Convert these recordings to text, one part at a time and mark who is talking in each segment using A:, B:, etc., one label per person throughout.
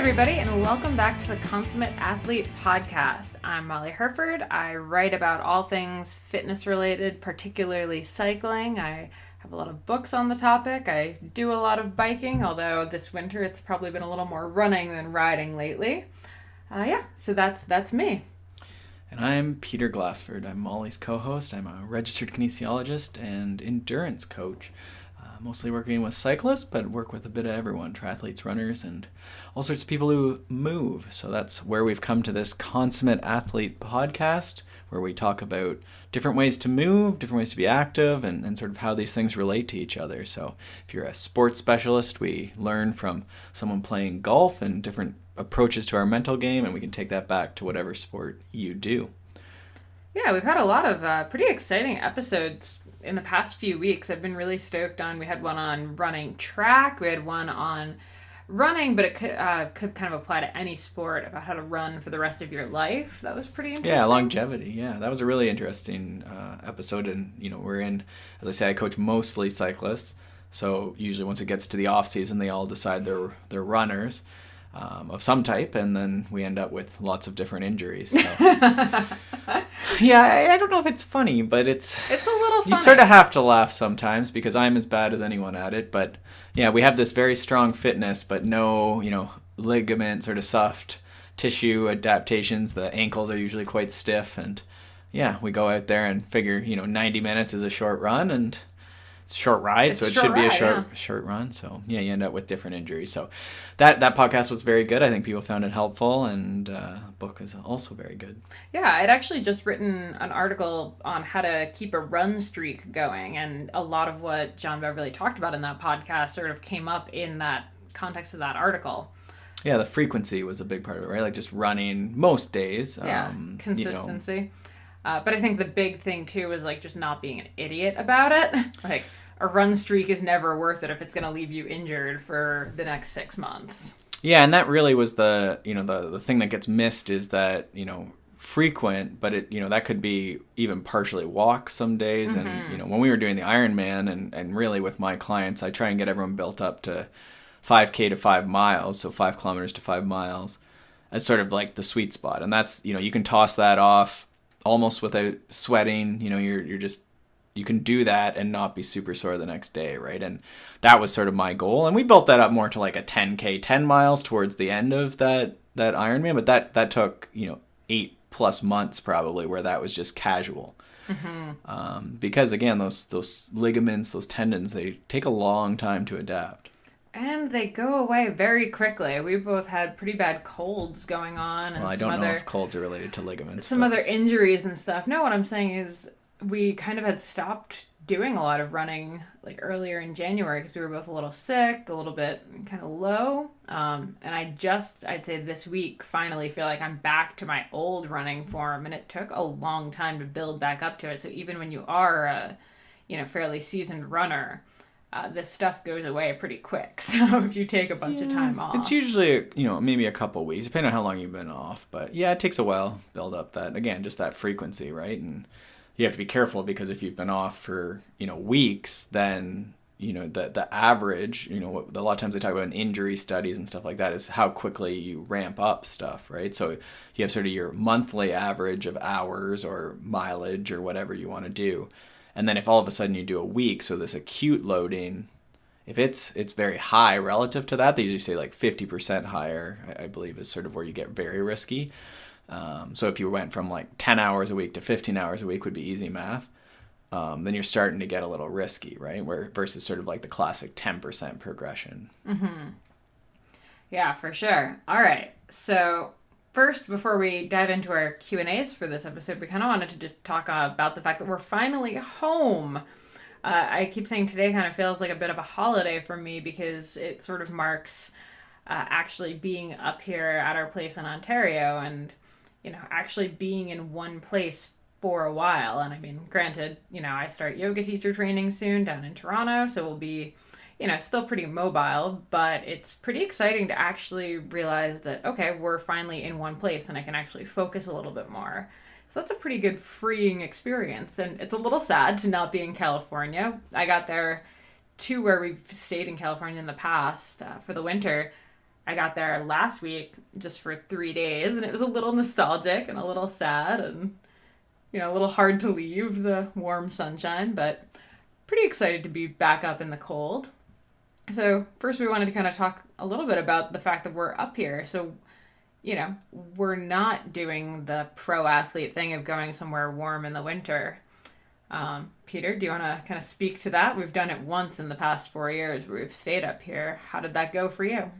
A: everybody, and welcome back to the Consummate Athlete Podcast. I'm Molly Herford. I write about all things fitness-related, particularly cycling. I have a lot of books on the topic. I do a lot of biking, although this winter it's probably been a little more running than riding lately. So that's me.
B: And I'm Peter Glassford. I'm Molly's co-host. I'm a registered kinesiologist and endurance coach. Mostly working with cyclists, but work with a bit of everyone, triathletes, runners, and all sorts of people who move. So that's where we've come to this Consummate Athlete Podcast, where we talk about different ways to move, different ways to be active, and sort of how these things relate to each other. So if you're a sports specialist, we learn from someone playing golf and different approaches to our mental game, and we can take that back to whatever sport you do.
A: Yeah, we've had a lot of pretty exciting episodes in the past few weeks. I've been really stoked on. We had one on running track. We had one on running, but it could kind of apply to any sport, about how to run for the rest of your life. That was pretty interesting.
B: Yeah, longevity. Yeah, that was a really interesting episode. And, we're in, as I say, I coach mostly cyclists. So usually once it gets to the off season, they all decide they're runners of some type, and then we end up with lots of different injuries. So. Yeah, I don't know if it's funny, but it's
A: a little funny.
B: You sort of have to laugh sometimes because I'm as bad as anyone at it. But yeah, we have this very strong fitness, but no, ligament, sort of soft tissue adaptations. The ankles are usually quite stiff, and yeah, we go out there and figure, 90 minutes is a short run, and it's a short ride, so it should be a short run. So yeah, you end up with different injuries. So that podcast was very good. I think people found it helpful, and the book is also very good.
A: Yeah, I'd actually just written an article on how to keep a run streak going, and a lot of what John Beverly talked about in that podcast sort of came up in that context of that article.
B: Yeah, the frequency was a big part of it, right? Like just running most days.
A: Yeah, consistency. But I think the big thing, too, is, just not being an idiot about it. A run streak is never worth it if it's going to leave you injured for the next 6 months.
B: Yeah, and that really was the thing that gets missed is that, frequent, but it, that could be even partially walks some days. Mm-hmm. And, when we were doing the Ironman and really with my clients, I try and get everyone built up to 5K to 5 miles, so 5 kilometers to 5 miles. That's sort of like the sweet spot. And that's, you can toss that off almost without sweating. You can do that and not be super sore the next day, right? And that was sort of my goal. And we built that up more to like a 10K, 10 miles towards the end of that Ironman. But that took, 8+ months probably, where that was just casual. Mm-hmm. Because again, those ligaments, those tendons, they take a long time to adapt.
A: And they go away very quickly. We both had pretty bad colds going on. And
B: I don't know if colds are related to ligaments.
A: Some other injuries and stuff. No, what I'm saying is we kind of had stopped doing a lot of running earlier in January because we were both a little sick, a little bit kind of low. And I'd say this week, finally feel like I'm back to my old running form. And it took a long time to build back up to it. So even when you are a, fairly seasoned runner, this stuff goes away pretty quick. So if you take a bunch of time off.
B: It's usually, maybe a couple weeks, depending on how long you've been off. But yeah, it takes a while to build up that, again, just that frequency, right? And you have to be careful because if you've been off for, weeks, then, the average, a lot of times they talk about in injury studies and stuff like that is how quickly you ramp up stuff, right? So you have sort of your monthly average of hours or mileage or whatever you want to do. And then if all of a sudden you do a week, so this acute loading, if it's very high relative to that, they usually say 50% higher, I believe, is sort of where you get very risky. So if you went from 10 hours a week to 15 hours a week would be easy math. Then you're starting to get a little risky, right? Versus sort of the classic 10% progression.
A: Mm-hmm. Yeah, for sure. All right. So first, before we dive into our Q&As for this episode, we kind of wanted to just talk about the fact that we're finally home. I keep saying today kind of feels like a bit of a holiday for me because it sort of marks actually being up here at our place in Ontario and, actually being in one place for a while. And I mean, granted, I start yoga teacher training soon down in Toronto, so we'll be still pretty mobile, but it's pretty exciting to actually realize that, okay, we're finally in one place and I can actually focus a little bit more. So that's a pretty good freeing experience. And it's a little sad to not be in California. I got there to where we've stayed in California in the past for the winter I got there last week just for 3 days, and it was a little nostalgic and a little sad and, a little hard to leave the warm sunshine, but pretty excited to be back up in the cold. So first we wanted to kind of talk a little bit about the fact that we're up here. So, we're not doing the pro athlete thing of going somewhere warm in the winter. Peter, do you want to kind of speak to that? We've done it once in the past 4 years where we've stayed up here. How did that go for you?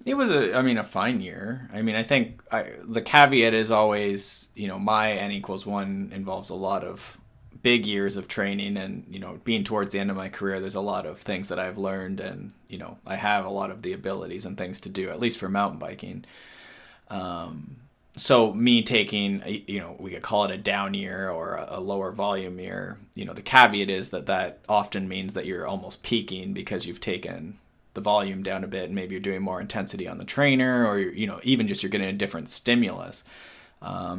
B: It was a fine year. I think the caveat is always, my N=1 involves a lot of big years of training, and, being towards the end of my career, there's a lot of things that I've learned, and, I have a lot of the abilities and things to do, at least for mountain biking. So me taking, we could call it a down year or a lower volume year, the caveat is that often means that you're almost peaking because you've taken the volume down a bit, and maybe you're doing more intensity on the trainer, or, even just you're getting a different stimulus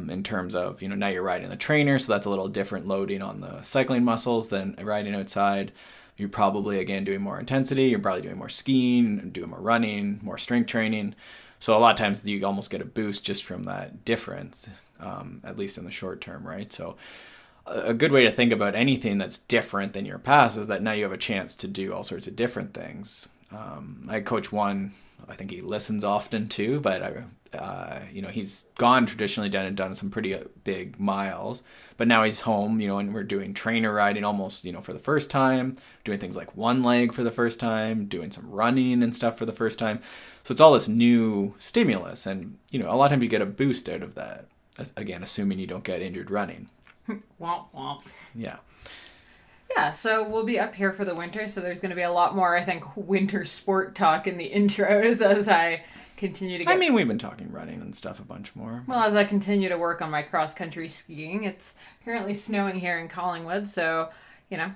B: in terms of, now you're riding the trainer. So that's a little different loading on the cycling muscles than riding outside. You're probably, again, doing more intensity. You're probably doing more skiing, doing more running, more strength training. So a lot of times you almost get a boost just from that difference, at least in the short term, right? So a good way to think about anything that's different than your past is that now you have a chance to do all sorts of different things. I coach one, I think he listens often too, but he's gone traditionally done some pretty big miles, but now he's home, and we're doing trainer riding almost, for the first time, doing things like one leg for the first time, doing some running and stuff for the first time. So it's all this new stimulus, and, a lot of times you get a boost out of that, again, assuming you don't get injured running.
A: Womp womp.
B: Yeah.
A: Yeah, so we'll be up here for the winter, so there's going to be a lot more, I think, winter sport talk in the intros as I continue to get...
B: we've been talking running and stuff a bunch more.
A: Well, as I continue to work on my cross-country skiing. It's currently snowing here in Collingwood, so,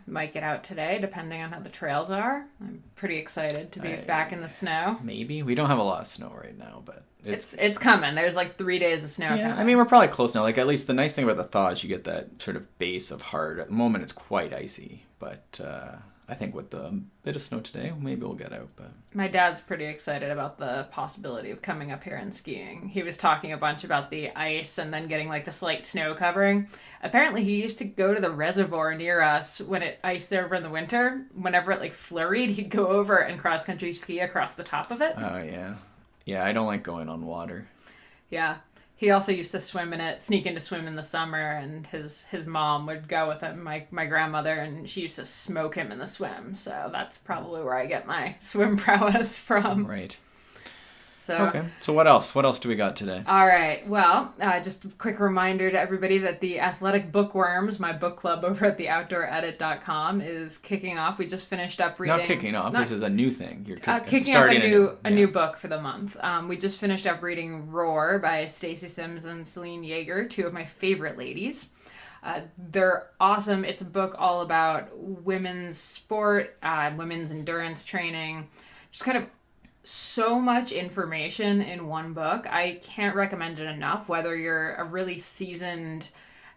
A: might get out today, depending on how the trails are. I'm pretty excited to be back in the snow.
B: Maybe. We don't have a lot of snow right now, but...
A: It's coming. There's 3 days of snow coming.
B: We're probably close now. At least the nice thing about the thaw is you get that sort of base of hard. At the moment, it's quite icy, but I think with the bit of snow today, maybe we'll get out. But
A: my dad's pretty excited about the possibility of coming up here and skiing. He was talking a bunch about the ice and then getting the slight snow covering. Apparently, he used to go to the reservoir near us when it iced there over in the winter. Whenever it flurried, he'd go over and cross-country ski across the top of it.
B: Oh, yeah. Yeah, I don't like going on water.
A: Yeah. He also used to sneak in to swim in the summer, and his mom would go with him, my grandmother, and she used to smoke him in the swim. So that's probably where I get my swim prowess from.
B: Right.
A: So,
B: okay. So what else? What else do we got today?
A: All right. Well, just a quick reminder to everybody that the Athletic Bookworms, my book club over at theoutdooredit.com, is kicking off. We just finished up reading...
B: Not kicking off. This is a new thing. You're
A: kicking off a new book for the month. We just finished up reading Roar by Stacy Sims and Celine Yeager, two of my favorite ladies. They're awesome. It's a book all about women's sport, women's endurance training, just kind of so much information in one book. I can't recommend it enough, whether you're a really seasoned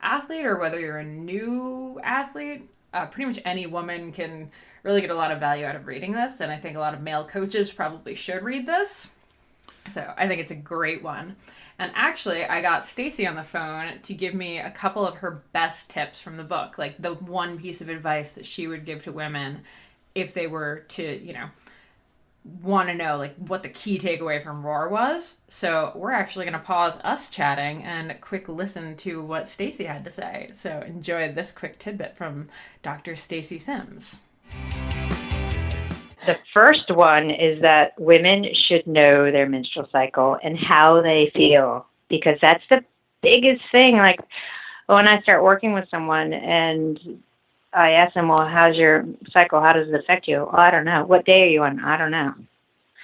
A: athlete or whether you're a new athlete. Pretty much any woman can really get a lot of value out of reading this, and I think a lot of male coaches probably should read this. So I think it's a great one. And actually, I got Stacy on the phone to give me a couple of her best tips from the book, the one piece of advice that she would give to women if they were to, want to know what the key takeaway from Roar was. So we're actually going to pause us chatting and a quick listen to what Stacy had to say. So enjoy this quick tidbit from Dr. Stacy Sims.
C: The first one is that women should know their menstrual cycle and how they feel, because that's the biggest thing. When I start working with someone and I ask them, well, how's your cycle? How does it affect you? Oh, I don't know. What day are you on? I don't know.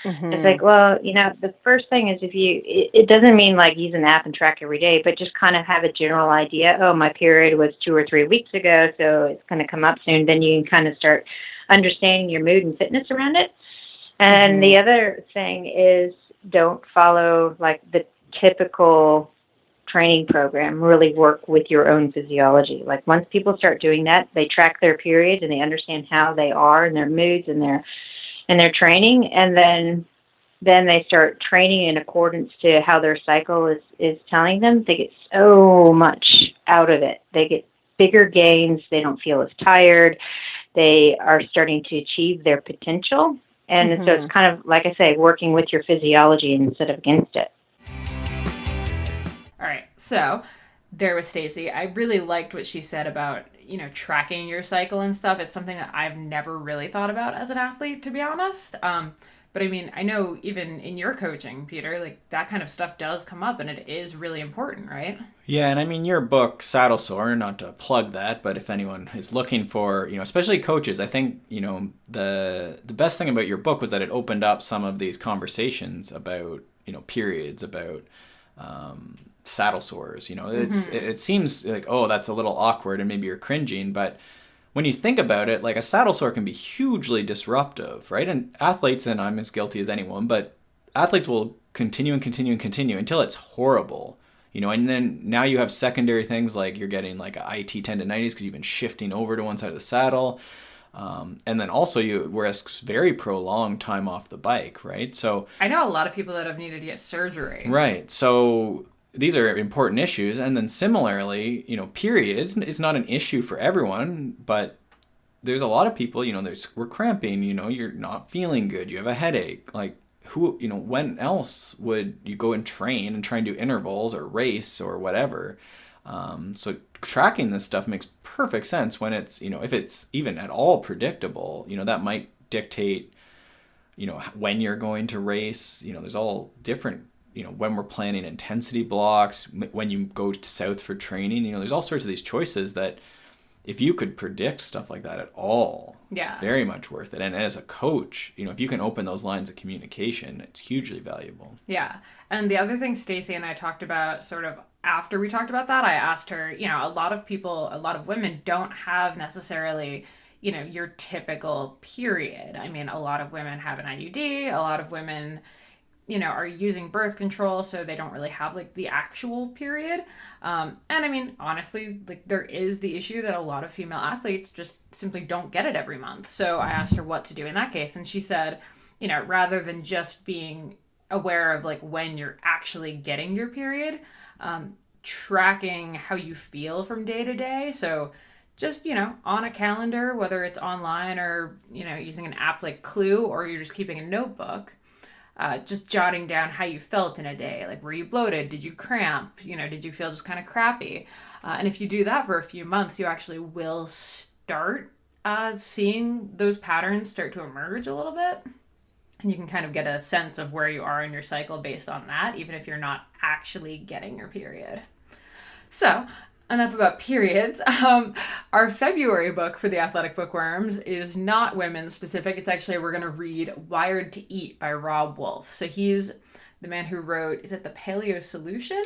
C: Mm-hmm. It's the first thing is it doesn't mean use an app and track every day, but just kind of have a general idea. Oh, my period was 2 or 3 weeks ago, so it's going to come up soon. Then you can kind of start understanding your mood and fitness around it. And the other thing is don't follow the typical training program. Really work with your own physiology. Once people start doing that, they track their periods and they understand how they are and their moods and their training, and then then they start training in accordance to how their cycle is telling them, they get so much out of it. They get bigger gains. They don't feel as tired. They are starting to achieve their potential. And so it's kind of, like I say, working with your physiology instead of against it.
A: All right. So there was Stacy. I really liked what she said about, tracking your cycle and stuff. It's something that I've never really thought about as an athlete, to be honest. But I mean, I know even in your coaching, Peter, like that kind of stuff does come up and it is really important, right?
B: Yeah, and I mean, your book, Saddle Sore, not to plug that, but if anyone is looking for, especially coaches, I think, the best thing about your book was that it opened up some of these conversations about, periods, about saddle sores. It seems like, oh, that's a little awkward and maybe you're cringing, but when you think about it, like a saddle sore can be hugely disruptive, right? And athletes, and I'm as guilty as anyone, but athletes will continue and continue and continue until it's horrible, and then now you have secondary things like you're getting like a IT tendonitis because you've been shifting over to one side of the saddle. And then also you risk very prolonged time off the bike, right? So
A: I know a lot of people that have needed to get surgery.
B: Right. So these are important issues. And then similarly, periods, it's not an issue for everyone, but there's a lot of people, we're cramping, you're not feeling good, you have a headache. Like when else would you go and train and try and do intervals or race or whatever? So tracking this stuff makes perfect sense when it's, if it's even at all predictable, that might dictate, when you're going to race, there's all different, when we're planning intensity blocks, when you go south for training, there's all sorts of these choices that if you could predict stuff like that at all,
A: yeah,
B: it's very much worth it. And as a coach, if you can open those lines of communication, it's hugely valuable.
A: Yeah. And the other thing Stacey and I talked about sort of after we talked about that, I asked her, a lot of women don't have necessarily, your typical period. I mean, a lot of women have an IUD, a lot of women, are using birth control, so they don't really have like the actual period. And I mean, honestly, like there is the issue that a lot of female athletes just simply don't get it every month. So I asked her what to do in that case. And she said, rather than just being aware of like when you're actually getting your period, tracking how you feel from day to day. So just, on a calendar, whether it's online or, using an app like Clue, or you're just keeping a notebook, just jotting down how you felt in a day. Like, were you bloated? Did you cramp? Did you feel just kind of crappy? And if you do that for a few months, you actually will start seeing those patterns start to emerge a little bit. And you can kind of get a sense of where you are in your cycle based on that, even if you're not actually getting your period. So, enough about periods. Our February book for the Athletic Bookworms is not women specific. It's actually, we're going to read Wired to Eat by Rob Wolf. So he's the man who wrote, is it The Paleo Solution?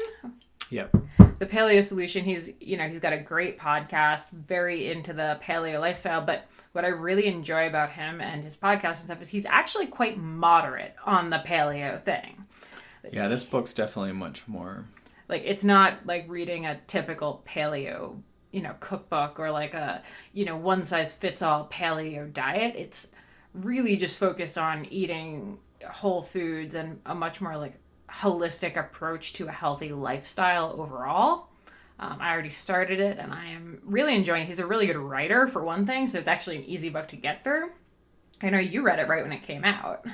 B: Yep.
A: The Paleo Solution. He's got a great podcast, very into the paleo lifestyle. But what I really enjoy about him and his podcast and stuff is he's actually quite moderate on the paleo thing.
B: Yeah, this book's definitely much more...
A: Like, it's not like reading a typical paleo, cookbook or like a, one-size-fits-all paleo diet. It's really just focused on eating whole foods and a much more like holistic approach to a healthy lifestyle overall. I already started it and I am really enjoying it. He's a really good writer for one thing, so it's actually an easy book to get through. I know you read it right when it came out.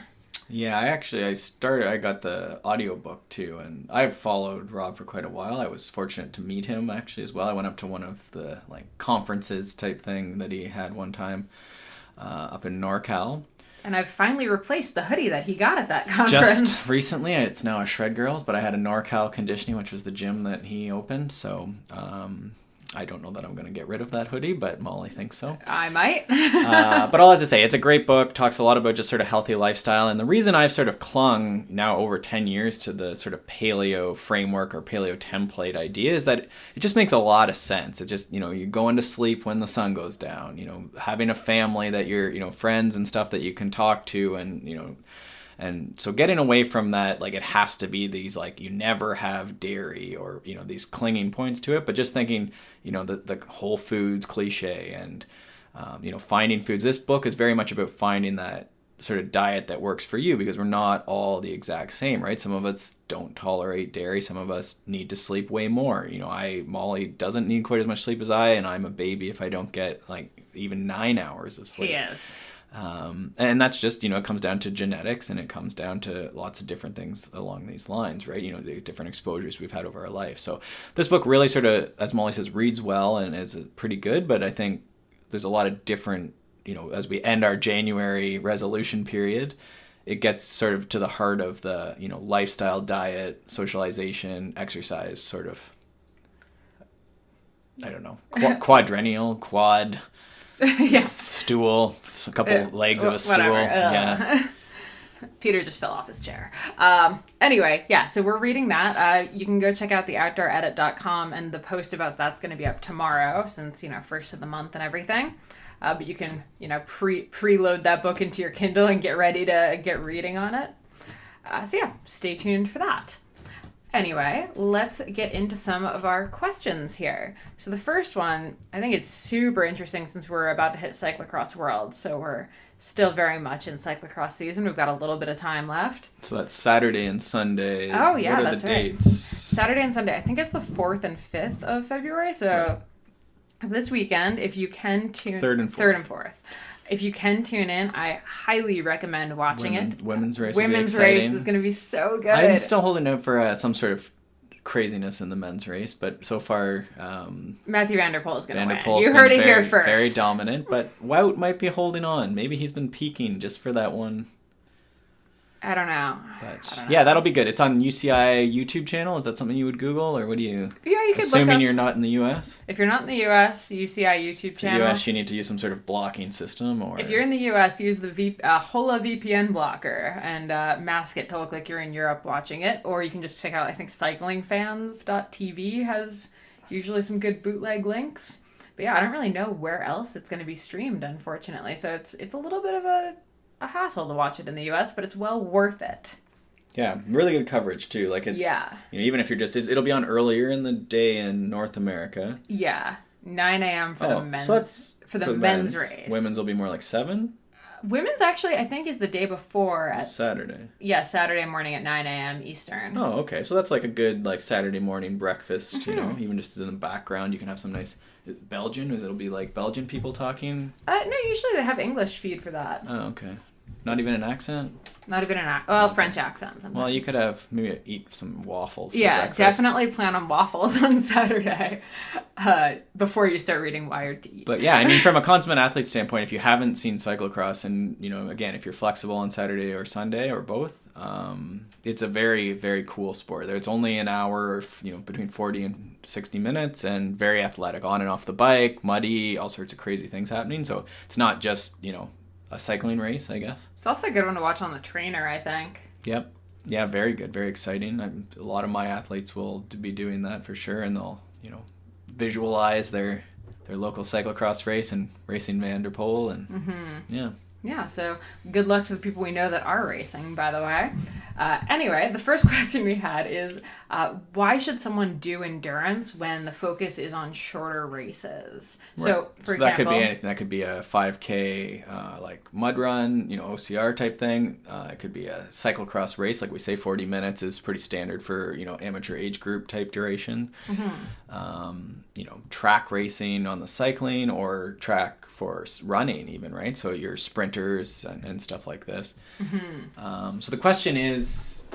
B: Yeah, I got the audiobook too, and I've followed Rob for quite a while. I was fortunate to meet him actually as well. I went up to one of the like conferences type thing that he had one time up in NorCal.
A: And I've finally replaced the hoodie that he got at that conference.
B: Just recently, it's now a Shred Girls, but I had a NorCal Conditioning, which was the gym that he opened, so I don't know that I'm going to get rid of that hoodie, but Molly thinks so.
A: I might.
B: But all I have to say, it's a great book, talks a lot about just sort of healthy lifestyle. And the reason I've sort of clung now over 10 years to the sort of paleo framework or paleo template idea is that it just makes a lot of sense. It just, you're going to sleep when the sun goes down, having a family that you're, friends and stuff that you can talk to and so getting away from that, like it has to be these like you never have dairy or, these clinging points to it, but just thinking, the whole foods cliche and, finding foods. This book is very much about finding that, sort of diet that works for you, because we're not all the exact same, right? Some of us don't tolerate dairy. Some of us need to sleep way more. Molly doesn't need quite as much sleep as I, and I'm a baby if I don't get like even 9 hours of sleep.
A: He is.
B: And that's just, it comes down to genetics, and it comes down to lots of different things along these lines, right? The different exposures we've had over our life. So this book really sort of, as Molly says, reads well and is pretty good, but I think there's a lot of different, as we end our January resolution period, it gets sort of to the heart of the, lifestyle, diet, socialization, exercise, sort of, I don't know, quadrennial, quad,
A: yeah,
B: stool, a couple legs of a stool. Yeah.
A: Peter just fell off his chair. Anyway, yeah, so we're reading that. You can go check out theoutdooredit.com, and the post about that's going to be up tomorrow, since, first of the month and everything. But you can, preload that book into your Kindle and get ready to get reading on it. So yeah, stay tuned for that. Anyway, let's get into some of our questions here. So the first one, I think is super interesting since we're about to hit Cyclocross World. So we're still very much in cyclocross season. We've got a little bit of time left.
B: So that's Saturday and Sunday.
A: Oh, yeah,
B: what are
A: that's
B: the
A: right.
B: dates?
A: Saturday and Sunday. I think it's the 4th and 5th of February. So this weekend, if you can tune...
B: 3rd and 4th.
A: If you can tune in, I highly recommend watching it.
B: Women's race
A: Women's race is going to be so good.
B: I'm still holding out for some sort of craziness in the men's race, but so far...
A: Matthew Van Der Poel is going to win.
B: Poel's
A: You heard it here first.
B: Very dominant, but Wout might be holding on. Maybe he's been peaking just for that one.
A: I don't know.
B: Yeah, that'll be good. It's on UCI YouTube channel. Is that something you would Google, or what do you...
A: Yeah, you could
B: assuming
A: look up...
B: you're not in the U.S.?
A: If you're not in the U.S., UCI YouTube channel.
B: In the U.S., you need to use some sort of blocking system, or...
A: If you're in the U.S., use the Hola VPN blocker and mask it to look like you're in Europe watching it. Or you can just check out, I think, cyclingfans.tv has usually some good bootleg links. But yeah, I don't really know where else it's going to be streamed, unfortunately. So it's a little bit of a hassle to watch it in the U.S., but it's well worth it.
B: Yeah, really good coverage too. Like it's, even if you're just, it'll be on earlier in the day in North America.
A: Yeah, 9 a.m. for the men's for the men's race.
B: Women's will be more like 7.
A: Women's actually, I think, is the day before at
B: Saturday.
A: Yeah, Saturday morning at 9 a.m. Eastern.
B: Oh, okay. So that's like a good Saturday morning breakfast. Mm-hmm. Even just in the background, you can have some nice Belgian. It'll be like Belgian people talking.
A: No, usually they have English feed for that.
B: Oh, okay. Not even an accent?
A: Not even an accent. Well, French accent sometimes.
B: Well, you could have maybe eat some waffles.
A: Yeah,
B: breakfast.
A: Definitely plan on waffles on Saturday before you start reading Wired to Eat.
B: But yeah, I mean, from a consummate athlete standpoint, if you haven't seen cyclocross, and again, if you're flexible on Saturday or Sunday or both, it's a very, very cool sport. It's only an hour, between 40 and 60 minutes, and very athletic, on and off the bike, muddy, all sorts of crazy things happening. So it's not just a cycling race, I guess.
A: It's also a good one to watch on the trainer, I think.
B: Yep. Yeah, very good. Very exciting. A lot of my athletes will be doing that for sure, and they'll, visualize their local cyclocross race and racing Van Der Poel, and yeah.
A: Yeah, so good luck to the people we know that are racing, by the way. Anyway, the first question we had is, why should someone do endurance when the focus is on shorter races? Right. So, for example...
B: that could be anything. That could be a 5K, like mud run, OCR type thing. It could be a cyclocross race. Like we say, 40 minutes is pretty standard for, amateur age group type duration. Mm-hmm. Track racing on the cycling, or track for running even, right? So your sprinters and stuff like this. Mm-hmm. So the question is,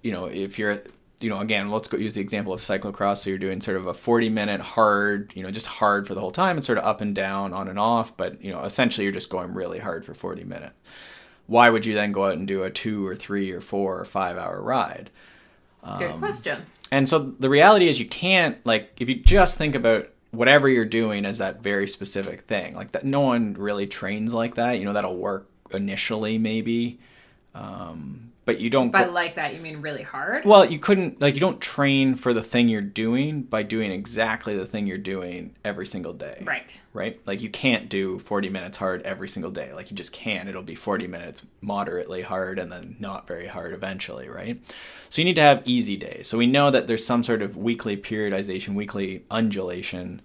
B: if you're, again, let's go use the example of cyclocross. So you're doing sort of a 40-minute hard, just hard for the whole time. It's sort of up and down, on and off, but, essentially you're just going really hard for 40 minutes. Why would you then go out and do a 2 or 3 or 4 or 5 hour ride?
A: Good question.
B: And so the reality is you can't, if you just think about whatever you're doing as that very specific thing, like that, no one really trains like that. That'll work initially maybe, but you don't.
A: By like that, you mean really hard?
B: Well, you couldn't, you don't train for the thing you're doing by doing exactly the thing you're doing every single day.
A: Right.
B: Right? You can't do 40 minutes hard every single day. You just can't. It'll be 40 minutes moderately hard and then not very hard eventually, right? So you need to have easy days. So we know that there's some sort of weekly periodization, weekly undulation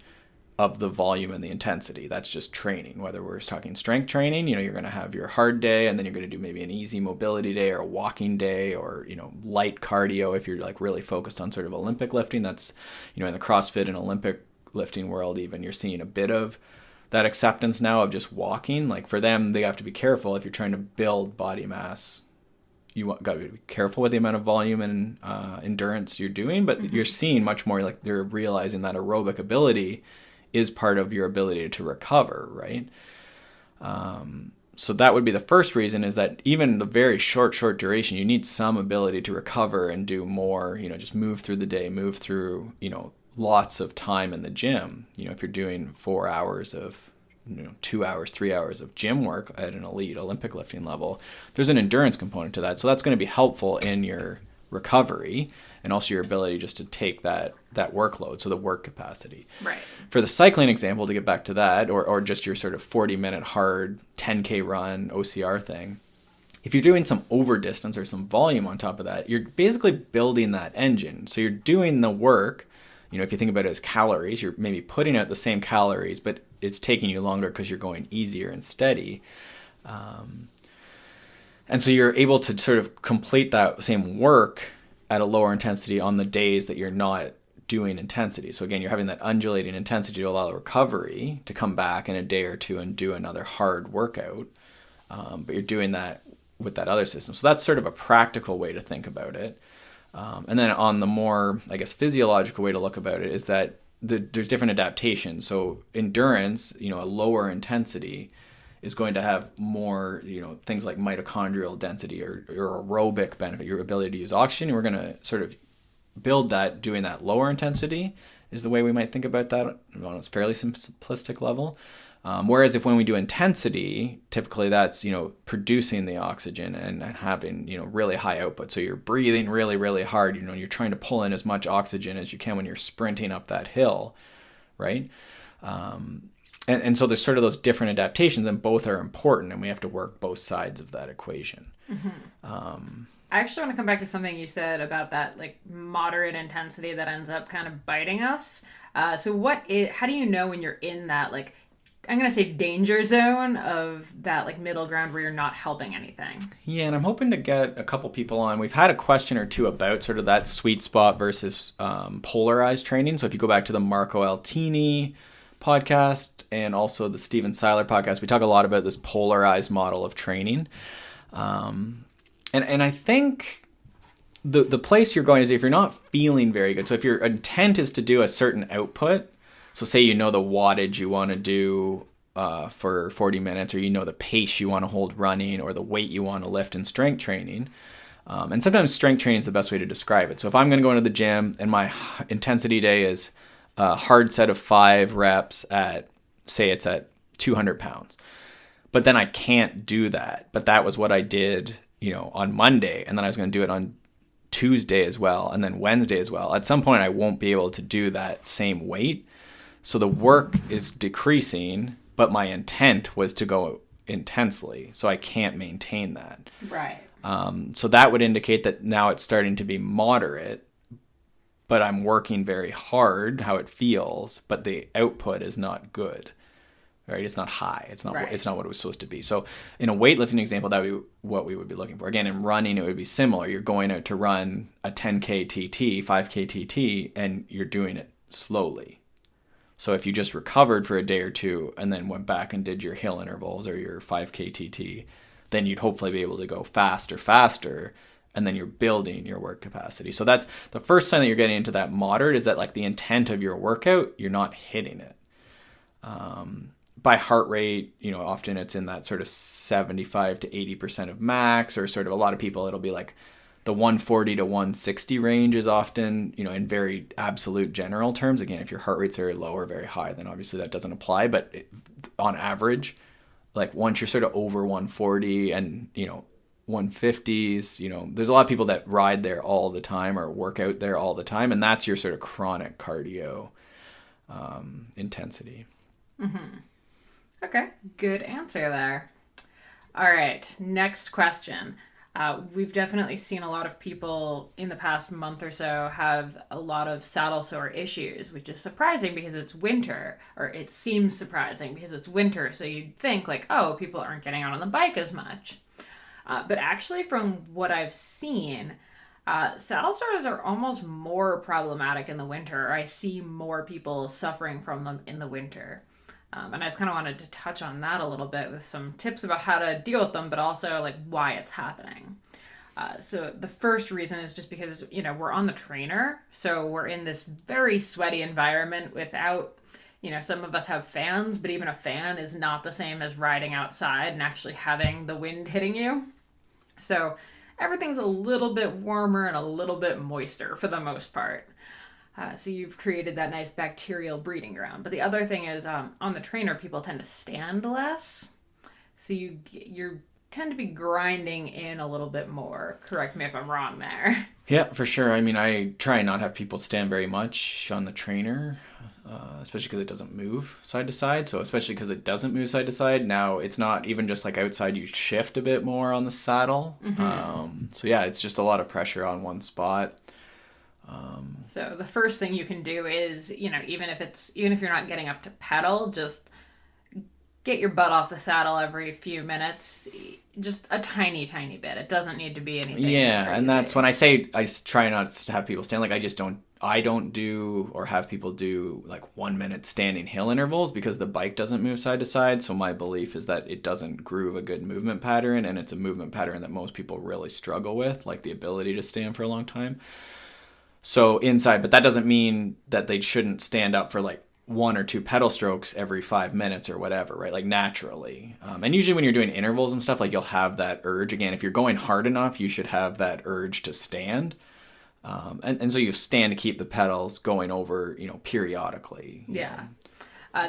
B: of the volume and the intensity. That's just training. Whether we're talking strength training, you're going to have your hard day, and then you're going to do maybe an easy mobility day or a walking day, or, light cardio if you're like really focused on sort of Olympic lifting. That's, in the CrossFit and Olympic lifting world, even you're seeing a bit of that acceptance now of just walking. Like for them, they have to be careful if you're trying to build body mass. Got to be careful with the amount of volume and endurance you're doing, but you're seeing much more like they're realizing that aerobic ability is part of your ability to recover, right? So that would be the first reason, is that even the very short duration, you need some ability to recover and do more, just move through the day, move through, lots of time in the gym. If you're doing 4 hours of 2 hours, 3 hours of gym work at an elite Olympic lifting level, there's an endurance component to that. So that's going to be helpful in your recovery and also your ability just to take that workload, so the work capacity.
A: Right.
B: For the cycling example, to get back to that, or just your sort of 40-minute hard 10K run OCR thing, if you're doing some over distance or some volume on top of that, you're basically building that engine. So you're doing the work. If you think about it as calories, you're maybe putting out the same calories, but it's taking you longer because you're going easier and steady. And so you're able to sort of complete that same work at a lower intensity on the days that you're not doing intensity. So again, you're having that undulating intensity to allow the recovery to come back in a day or two and do another hard workout. But you're doing that with that other system. So that's sort of a practical way to think about it. And then on the more, I guess, physiological way to look about it is that there's different adaptations. So endurance, a lower intensity is going to have more, things like mitochondrial density or aerobic benefit, your ability to use oxygen. And we're going to sort of build that doing that lower intensity is the way we might think about that on a fairly simplistic level. Whereas when we do intensity, typically that's, producing the oxygen and having, really high output. So you're breathing really, really hard. You're trying to pull in as much oxygen as you can when you're sprinting up that hill, right? And so there's sort of those different adaptations, and both are important, and we have to work both sides of that equation.
A: I actually want to come back to something you said about that like moderate intensity that ends up kind of biting us. So how do you know when you're in that, like, I'm going to say danger zone of that like middle ground where you're not helping anything? Yeah,
B: and I'm hoping to get a couple people on. We've had a question or two about sort of that sweet spot versus polarized training. So if you go back to the Marco Altini podcast and also the Steven Seiler podcast, we talk a lot about this polarized model of training. And I think the place you're going is if you're not feeling very good. So if your intent is to do a certain output, so say the wattage you want to do for 40 minutes, or the pace you want to hold running, or the weight you want to lift in strength training. And sometimes strength training is the best way to describe it. So if I'm going to go into the gym and my intensity day is a hard set of 5 reps at 200 pounds, but then I can't do that. But that was what I did, on Monday, and then I was going to do it on Tuesday as well, and then Wednesday as well. At some point, I won't be able to do that same weight. So the work is decreasing, but my intent was to go intensely. So I can't maintain that.
A: Right.
B: So that would indicate that now it's starting to be moderate, but I'm working very hard, how it feels, but the output is not good. Right? It's not high. It's not
A: right.
B: It's not what it was supposed to be. So in a weightlifting example, that would be what we would be looking for. Again, in running, it would be similar. You're going out to run a 10K TT, 5K TT, and you're doing it slowly. So if you just recovered for a day or two and then went back and did your hill intervals or your 5K TT, then you'd hopefully be able to go faster, and then you're building your work capacity. So that's the first sign that you're getting into that moderate, is that like the intent of your workout, you're not hitting it. By heart rate, often it's in that sort of 75 to 80% of max, or sort of a lot of people, it'll be like the 140 to 160 range is often, in very absolute general terms. Again, if your heart rate's very low or very high, then obviously that doesn't apply. But on average, like once you're sort of over 140 and, 150s, there's a lot of people that ride there all the time or work out there all the time. And that's your sort of chronic cardio intensity.
A: Mm-hmm. Okay, good answer there. All right, next question. We've definitely seen a lot of people in the past month or so have a lot of saddle sore issues, which is surprising because it's winter, or it seems surprising because it's winter. So you'd think like, oh, people aren't getting out on the bike as much. But actually, from what I've seen, saddle sores are almost more problematic in the winter. I see more people suffering from them in the winter. And I just kind of wanted to touch on that a little bit with some tips about how to deal with them, but also like why it's happening. So the first reason is just because, we're on the trainer. So we're in this very sweaty environment without, some of us have fans, but even a fan is not the same as riding outside and actually having the wind hitting you. So everything's a little bit warmer and a little bit moister for the most part. So you've created that nice bacterial breeding ground. But the other thing is, on the trainer, people tend to stand less. So you tend to be grinding in a little bit more. Correct me if I'm wrong there.
B: Yeah, for sure. I mean, I try not have people stand very much on the trainer, especially because it doesn't move side to side. So especially because it doesn't move side to side, now it's not even just like outside, you shift a bit more on the saddle. Mm-hmm. So yeah, it's just a lot of pressure on one spot.
A: So the first thing you can do is, even if you're not getting up to pedal, just get your butt off the saddle every few minutes, just a tiny, tiny bit. It doesn't need to be anything
B: Yeah,
A: crazy.
B: And that's when I say I try not to have people stand. Like I don't do or have people do like 1 minute standing hill intervals because the bike doesn't move side to side. So my belief is that it doesn't groove a good movement pattern, and it's a movement pattern that most people really struggle with, like the ability to stand for a long time. So inside, but that doesn't mean that they shouldn't stand up for like 1 or 2 pedal strokes every 5 minutes or whatever, right? Like naturally. And usually when you're doing intervals and stuff, like you'll have that urge. Again, if you're going hard enough, you should have that urge to stand. And so you stand to keep the pedals going over, periodically.
A: Yeah.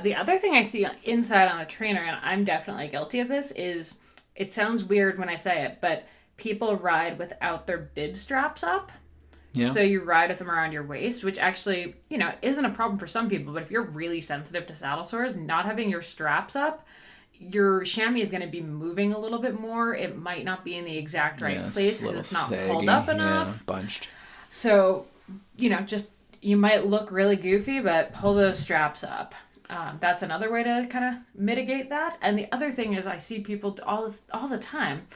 A: The other thing I see inside on the trainer, and I'm definitely guilty of this, is it sounds weird when I say it, but people ride without their bib straps up. Yeah. So you ride with them around your waist, which actually, isn't a problem for some people. But if you're really sensitive to saddle sores, not having your straps up, your chamois is going to be moving a little bit more. It might not be in the exact right place because it's not pulled up enough.
B: Bunched.
A: So, you might look really goofy, but pull those straps up. That's another way to kind of mitigate that. And the other thing is I see people all the time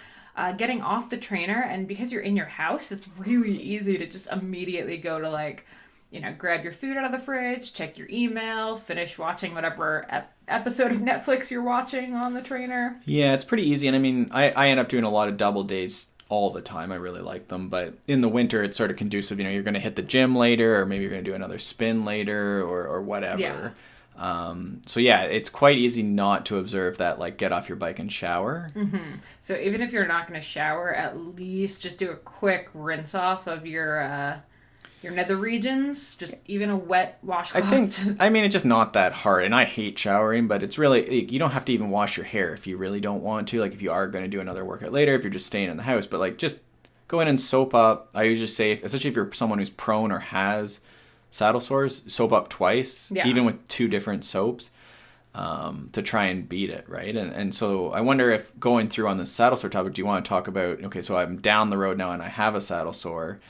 A: getting off the trainer, and because you're in your house, it's really easy to just immediately go to grab your food out of the fridge, check your email, finish watching whatever episode of Netflix you're watching on the trainer.
B: Yeah, it's pretty easy. And I mean, I end up doing a lot of double days all the time. I really like them. But in the winter, it's sort of conducive. You're going to hit the gym later, or maybe you're going to do another spin later or whatever. Yeah. So yeah, it's quite easy not to observe that, like, get off your bike and shower.
A: Mm-hmm. So even if you're not going to shower, at least just do a quick rinse off of your nether regions, just even a wet washcloth.
B: It's just not that hard. And I hate showering, but it's really, you don't have to even wash your hair if you really don't want to. Like, if you are going to do another workout later, if you're just staying in the house, but like, just go in and soap up. I usually say, especially if you're someone who's prone or has saddle sores, soap up twice, even with 2 different soaps, to try and beat it, right? And so I wonder if, going through on the saddle sore topic, do you want to talk about, okay, so I'm down the road now and I have a saddle sore.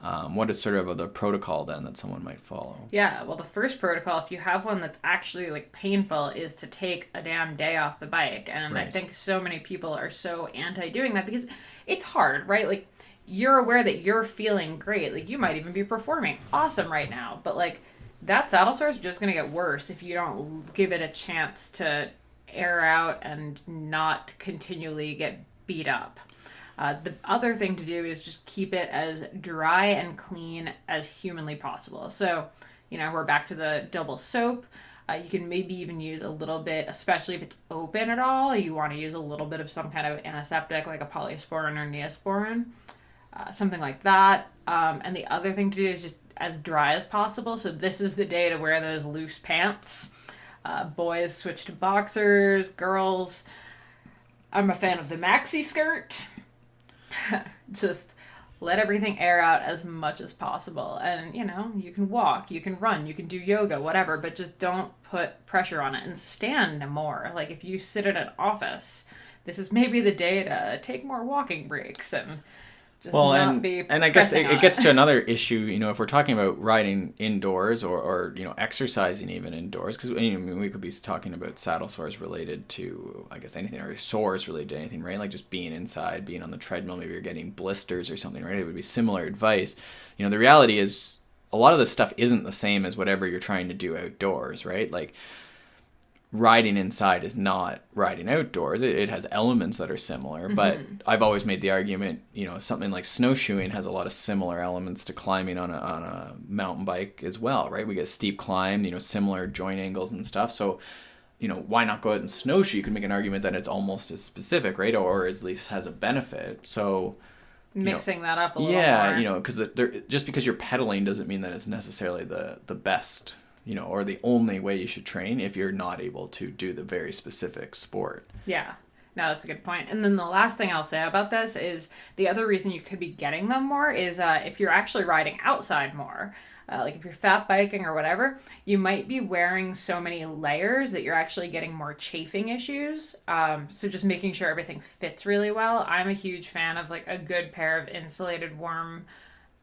B: What is sort of the protocol then that someone might follow?
A: Yeah, well, the first protocol, if you have one that's actually like painful, is to take a damn day off the bike. And right. I think so many people are so anti doing that because it's hard, right? Like, you're aware that you're feeling great. Like, you might even be performing awesome right now. But, like, that saddle sore is just going to get worse if you don't give it a chance to air out and not continually get beat up. The other thing to do is just keep it as dry and clean as humanly possible. So, we're back to the double soap. You can maybe even use a little bit, especially if it's open at all. You want to use a little bit of some kind of antiseptic like a polysporin or neosporin. Something like that. And the other thing to do is just as dry as possible. So this is the day to wear those loose pants. Boys switch to boxers. Girls, I'm a fan of the maxi skirt. Just let everything air out as much as possible. And, you can walk, you can run, you can do yoga, whatever, but just don't put pressure on it and stand more. Like, if you sit in an office, this is maybe the day to take more walking breaks and just
B: Well,
A: not be
B: and I guess
A: pressing on
B: it gets to another issue, you know, if we're talking about riding indoors or you know, exercising even indoors, because I mean, we could be talking about saddle sores related to, I guess, anything, or sores related to anything, right? Like just being inside, being on the treadmill, maybe you're getting blisters or something, right? It would be similar advice. You know, the reality is a lot of this stuff isn't the same as whatever you're trying to do outdoors, right? Like riding inside is not riding outdoors. It has elements that are similar, but I've always made the argument, you know, something like snowshoeing has a lot of similar elements to climbing on a mountain bike as well, right? We get steep climb, you know, similar joint angles and stuff. So, you know, why not go out and snowshoe? You can make an argument that it's almost as specific, right? Or at least has a benefit. So
A: mixing that up a little more.
B: Yeah, you know, because just because you're pedaling doesn't mean that it's necessarily the best, you know, or the only way you should train if you're not able to do the very specific sport.
A: Yeah. No, that's a good point. And then the last thing I'll say about this is the other reason you could be getting them more is if you're actually riding outside more. Like if you're fat biking or whatever, you might be wearing so many layers that you're actually getting more chafing issues. So just making sure everything fits really well. I'm a huge fan of like a good pair of insulated warm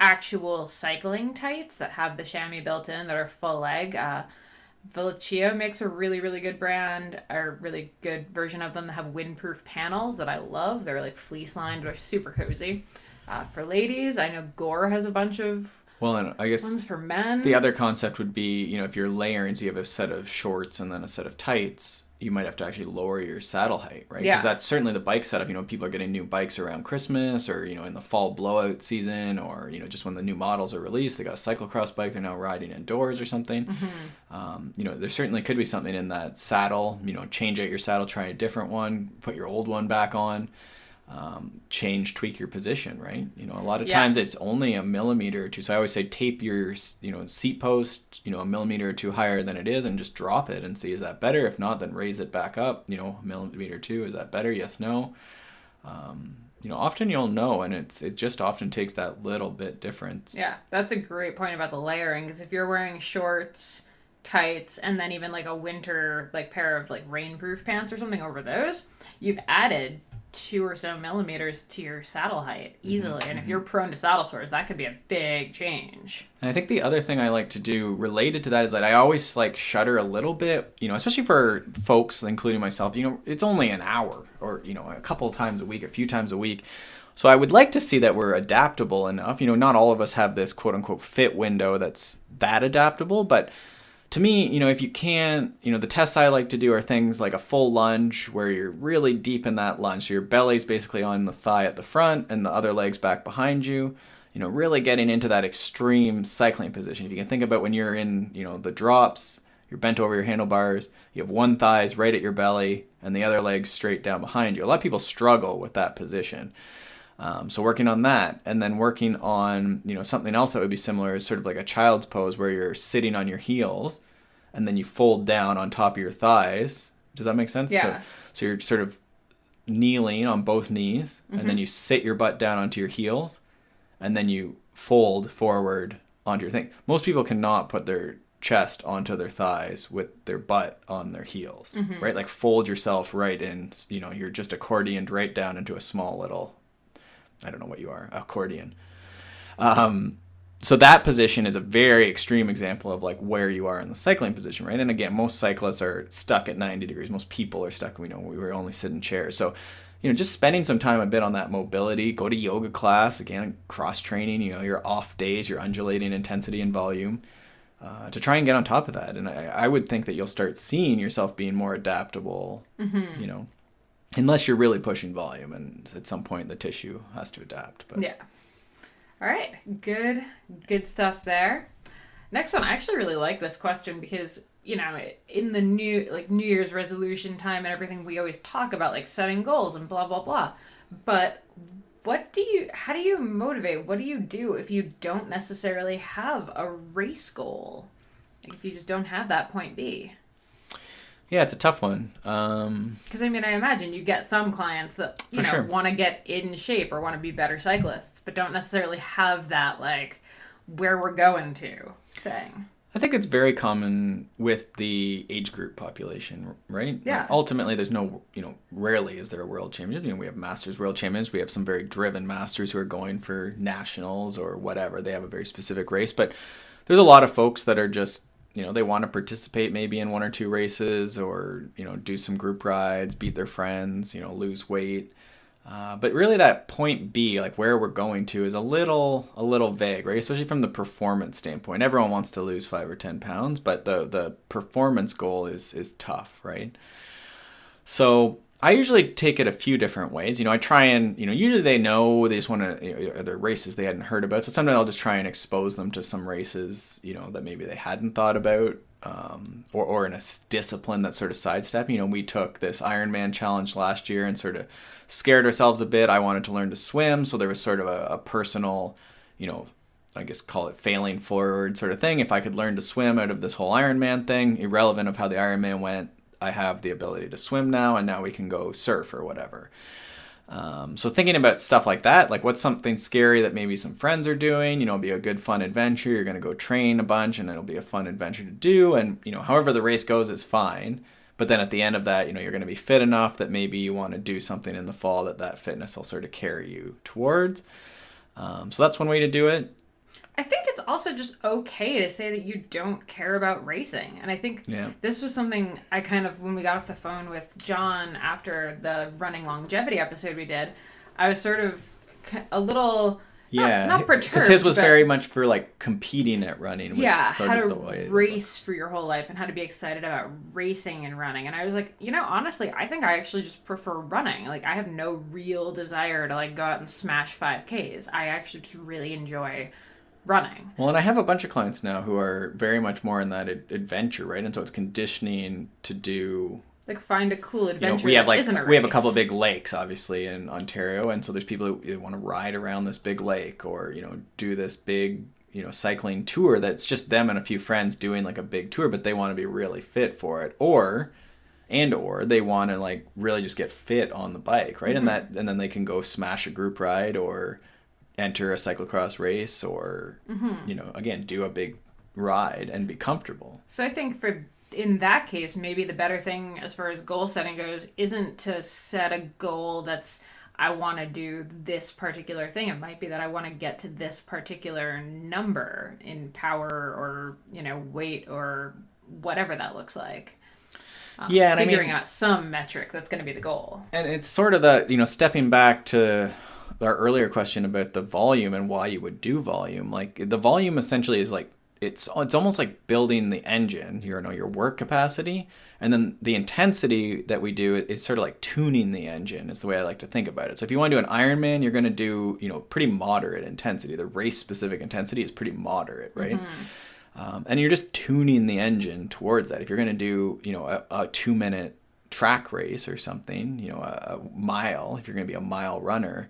A: actual cycling tights that have the chamois built in that are full leg. Velicio makes a really, really good brand, or really good version of them that have windproof panels that I love. They're like fleece lined, they're super cozy. For ladies, I know Gore has a bunch of
B: and I guess
A: ones for men.
B: The other concept would be, you know, if you're layering, so you have a set of shorts and then a set of tights, you might have to actually lower your saddle height, right?
A: Yeah.
B: Because that's certainly the bike setup. You know, people are getting new bikes around Christmas or, you know, in the fall blowout season or, you know, just when the new models are released, they got a cyclocross bike, they're now riding indoors or something. You know, there certainly could be something in that saddle, you know, change out your saddle, try a different one, put your old one back on. Tweak your position, right? You know, a lot of times it's only a millimeter or two. So I always say tape your, you know, seat post, you know, a millimeter or two higher than it is and just drop it and see, is that better? If not, then raise it back up, you know, a millimeter or two. Is that better? Yes, no. You know, often you'll know, and it just often takes that little bit difference.
A: Yeah, that's a great point about the layering, because if you're wearing shorts, tights, and then even like a winter like pair of like rainproof pants or something over those, you've added 2 or so millimeters to your saddle height easily. And if you're prone to saddle sores, that could be a big change.
B: And I think the other thing I like to do related to that is that I always like shudder a little bit, you know, especially for folks, including myself, you know, it's only an hour or, you know, a couple of times a week, a few times a week. So I would like to see that we're adaptable enough. You know, not all of us have this quote unquote fit window that's that adaptable, but to me, you know, if you can't, you know, the tests I like to do are things like a full lunge where you're really deep in that lunge. So your belly's basically on the thigh at the front and the other leg's back behind you, you know, really getting into that extreme cycling position. If you can think about when you're in, you know, the drops, you're bent over your handlebars, you have one thigh's right at your belly and the other leg's straight down behind you. A lot of people struggle with that position. So working on that, and then working on, you know, something else that would be similar is sort of like a child's pose where you're sitting on your heels and then you fold down on top of your thighs. Does that make sense?
A: Yeah.
B: So you're sort of kneeling on both knees and then you sit your butt down onto your heels and then you fold forward onto your thing. Most people cannot put their chest onto their thighs with their butt on their heels, right? Like fold yourself right in, you know, you're just accordioned right down into a small little, I don't know what you are, accordion. So that position is a very extreme example of like where you are in the cycling position, right? And again, most cyclists are stuck at 90 degrees. Most people are stuck, we were only sitting in chairs. So, you know, just spending some time a bit on that mobility, go to yoga class, again, cross training, you know, your off days, your undulating intensity and volume, to try and get on top of that. And I would think that you'll start seeing yourself being more adaptable, you know, unless you're really pushing volume and at some point the tissue has to adapt. But
A: yeah. All right. Good stuff there. Next one, I actually really like this question because, you know, in the New Year's resolution time and everything, we always talk about like setting goals and blah, blah, blah. But how do you motivate? What do you do if you don't necessarily have a race goal? Like if you just don't have that point B?
B: Yeah, it's a tough one.
A: Because, I mean, I imagine you get some clients that, you know, want to get in shape or want to be better cyclists, but don't necessarily have that, like, where we're going to thing.
B: I think it's very common with the age group population, right?
A: Yeah.
B: Like ultimately, there's no, rarely is there a world champion. We have masters world champions. We have some very driven masters who are going for nationals or whatever. They have a very specific race. But there's a lot of folks that are just, they want to participate maybe in one or two races or, do some group rides, beat their friends, lose weight. But really that point B, like where we're going to, is a little vague, right? Especially from the performance standpoint. Everyone wants to lose 5 or 10 pounds, but the performance goal is tough, right? So I usually take it a few different ways. I try and, usually they know they just want to, there are races they hadn't heard about. So sometimes I'll just try and expose them to some races, that maybe they hadn't thought about. Or in a discipline that's sort of sidestepping. We took this Ironman challenge last year and sort of scared ourselves a bit. I wanted to learn to swim, so there was sort of a personal, I guess call it failing forward sort of thing. If I could learn to swim out of this whole Ironman thing, irrelevant of how the Ironman went, I have the ability to swim now, and now we can go surf or whatever. So thinking about stuff like that, like what's something scary that maybe some friends are doing, it'll be a good fun adventure. You're going to go train a bunch and it'll be a fun adventure to do. And, however the race goes is fine. But then at the end of that, you're going to be fit enough that maybe you want to do something in the fall that fitness will sort of carry you towards. So that's one way to do it.
A: I think it's also just okay to say that you don't care about racing. And I think this was something I when we got off the phone with John after the running longevity episode we did, I was sort of a little, not perturbed.
B: Because his was very much for like competing at running. Was sort
A: how
B: of
A: to
B: the way
A: race for your whole life and how to be excited about racing and running. And I was like, honestly, I think I actually just prefer running. Like I have no real desire to like go out and smash 5Ks. I actually just really enjoy running.
B: Well, and I have a bunch of clients now who are very much more in that adventure, right? And so it's conditioning to do
A: like find a cool adventure.
B: We have
A: we
B: have a couple of big lakes, obviously, in Ontario, and so there's people who want to ride around this big lake or do this big cycling tour that's just them and a few friends doing like a big tour, but they want to be really fit for it, or they want to like really just get fit on the bike, right?
A: Mm-hmm.
B: And then they can go smash a group ride or enter a cyclocross race or, again, do a big ride and be comfortable.
A: So I think in that case, maybe the better thing as far as goal setting goes isn't to set a goal that's, I want to do this particular thing. It might be that I want to get to this particular number in power or, weight or whatever that looks like.
B: And
A: figuring out some metric that's going to be the goal.
B: And it's sort of the, stepping back to our earlier question about the volume and why you would do volume. Like the volume essentially is like, it's almost like building the engine, your work capacity. And then the intensity that we do is sort of like tuning the engine is the way I like to think about it. So if you want to do an Ironman, you're going to do, pretty moderate intensity. The race specific intensity is pretty moderate, right? Mm-hmm. And you're just tuning the engine towards that. If you're going to do, a 2-minute track race or something, a mile, if you're going to be a mile runner,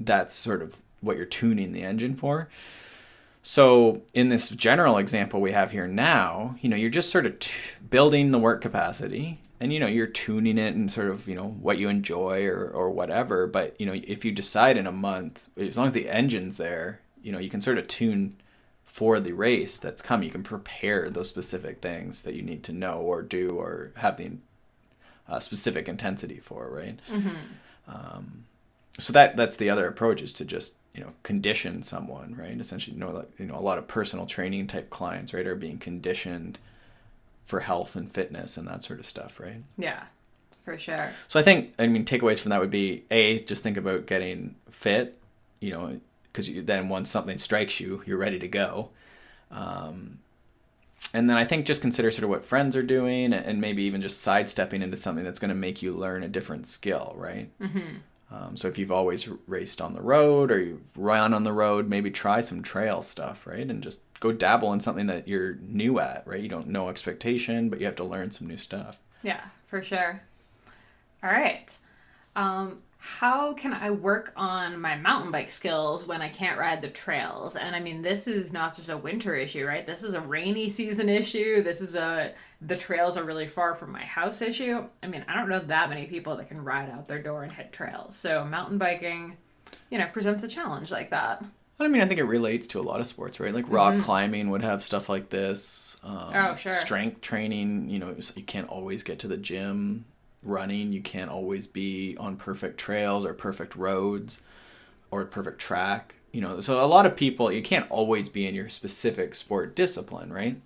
B: that's sort of what you're tuning the engine for. So in this general example we have here now, you're just sort of building the work capacity and, you're tuning it and sort of, what you enjoy or whatever. But, if you decide in a month, as long as the engine's there, you can sort of tune for the race that's coming. You can prepare those specific things that you need to know or do or have the specific intensity for, right? Mm-hmm. So that's the other approach, is to just, condition someone, right? Essentially, a lot of personal training type clients, right, are being conditioned for health and fitness and that sort of stuff, right?
A: Yeah, for sure.
B: So I think, takeaways from that would be, just think about getting fit, because then once something strikes you, you're ready to go. And then I think just consider sort of what friends are doing and maybe even just sidestepping into something that's going to make you learn a different skill, right? Mm-hmm. So if you've always raced on the road or you've run on the road, maybe try some trail stuff, right? And just go dabble in something that you're new at, right? You don't know expectation, but you have to learn some new stuff.
A: Yeah, for sure. All right. How can I work on my mountain bike skills when I can't ride the trails? And this is not just a winter issue, right? This is a rainy season issue. This is the trails are really far from my house issue. I don't know that many people that can ride out their door and hit trails. So mountain biking, presents a challenge like that.
B: I mean, I think it relates to a lot of sports, right? Like rock climbing would have stuff like this.
A: Oh, sure.
B: Strength training, you can't always get to the gym. Running, you can't always be on perfect trails or perfect roads or perfect track. So a lot of people, you can't always be in your specific sport discipline, right?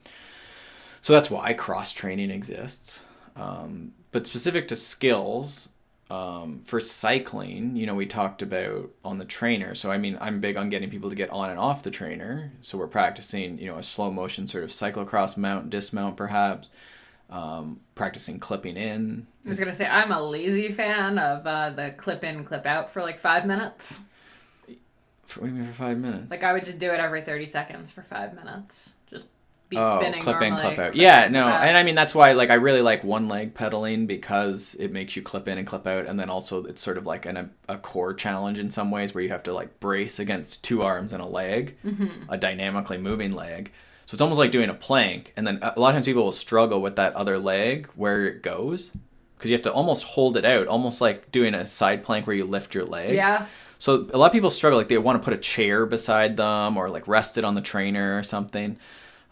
B: So that's why cross training exists. But specific to skills, for cycling, we talked about on the trainer. So, I mean, I'm big on getting people to get on and off the trainer. So we're practicing, a slow motion sort of cyclocross mount, dismount perhaps, practicing clipping in.
A: I was going to say, I'm a lazy fan of the clip in, clip out for like 5 minutes.
B: What do you mean for 5 minutes?
A: Like I would just do it every 30 seconds for 5 minutes. Just be spinning
B: clip
A: normally.
B: in, clip out.
A: Clip
B: Yeah,
A: in,
B: no.
A: clip out.
B: And I mean, that's why I really like one leg pedaling because it makes you clip in and clip out. And then also it's sort of like a core challenge in some ways where you have to like brace against 2 arms and a leg, a dynamically moving leg. So it's almost like doing a plank. And then a lot of times people will struggle with that other leg where it goes because you have to almost hold it out, almost like doing a side plank where you lift your leg.
A: Yeah.
B: So a lot of people struggle, like they want to put a chair beside them or like rest it on the trainer or something.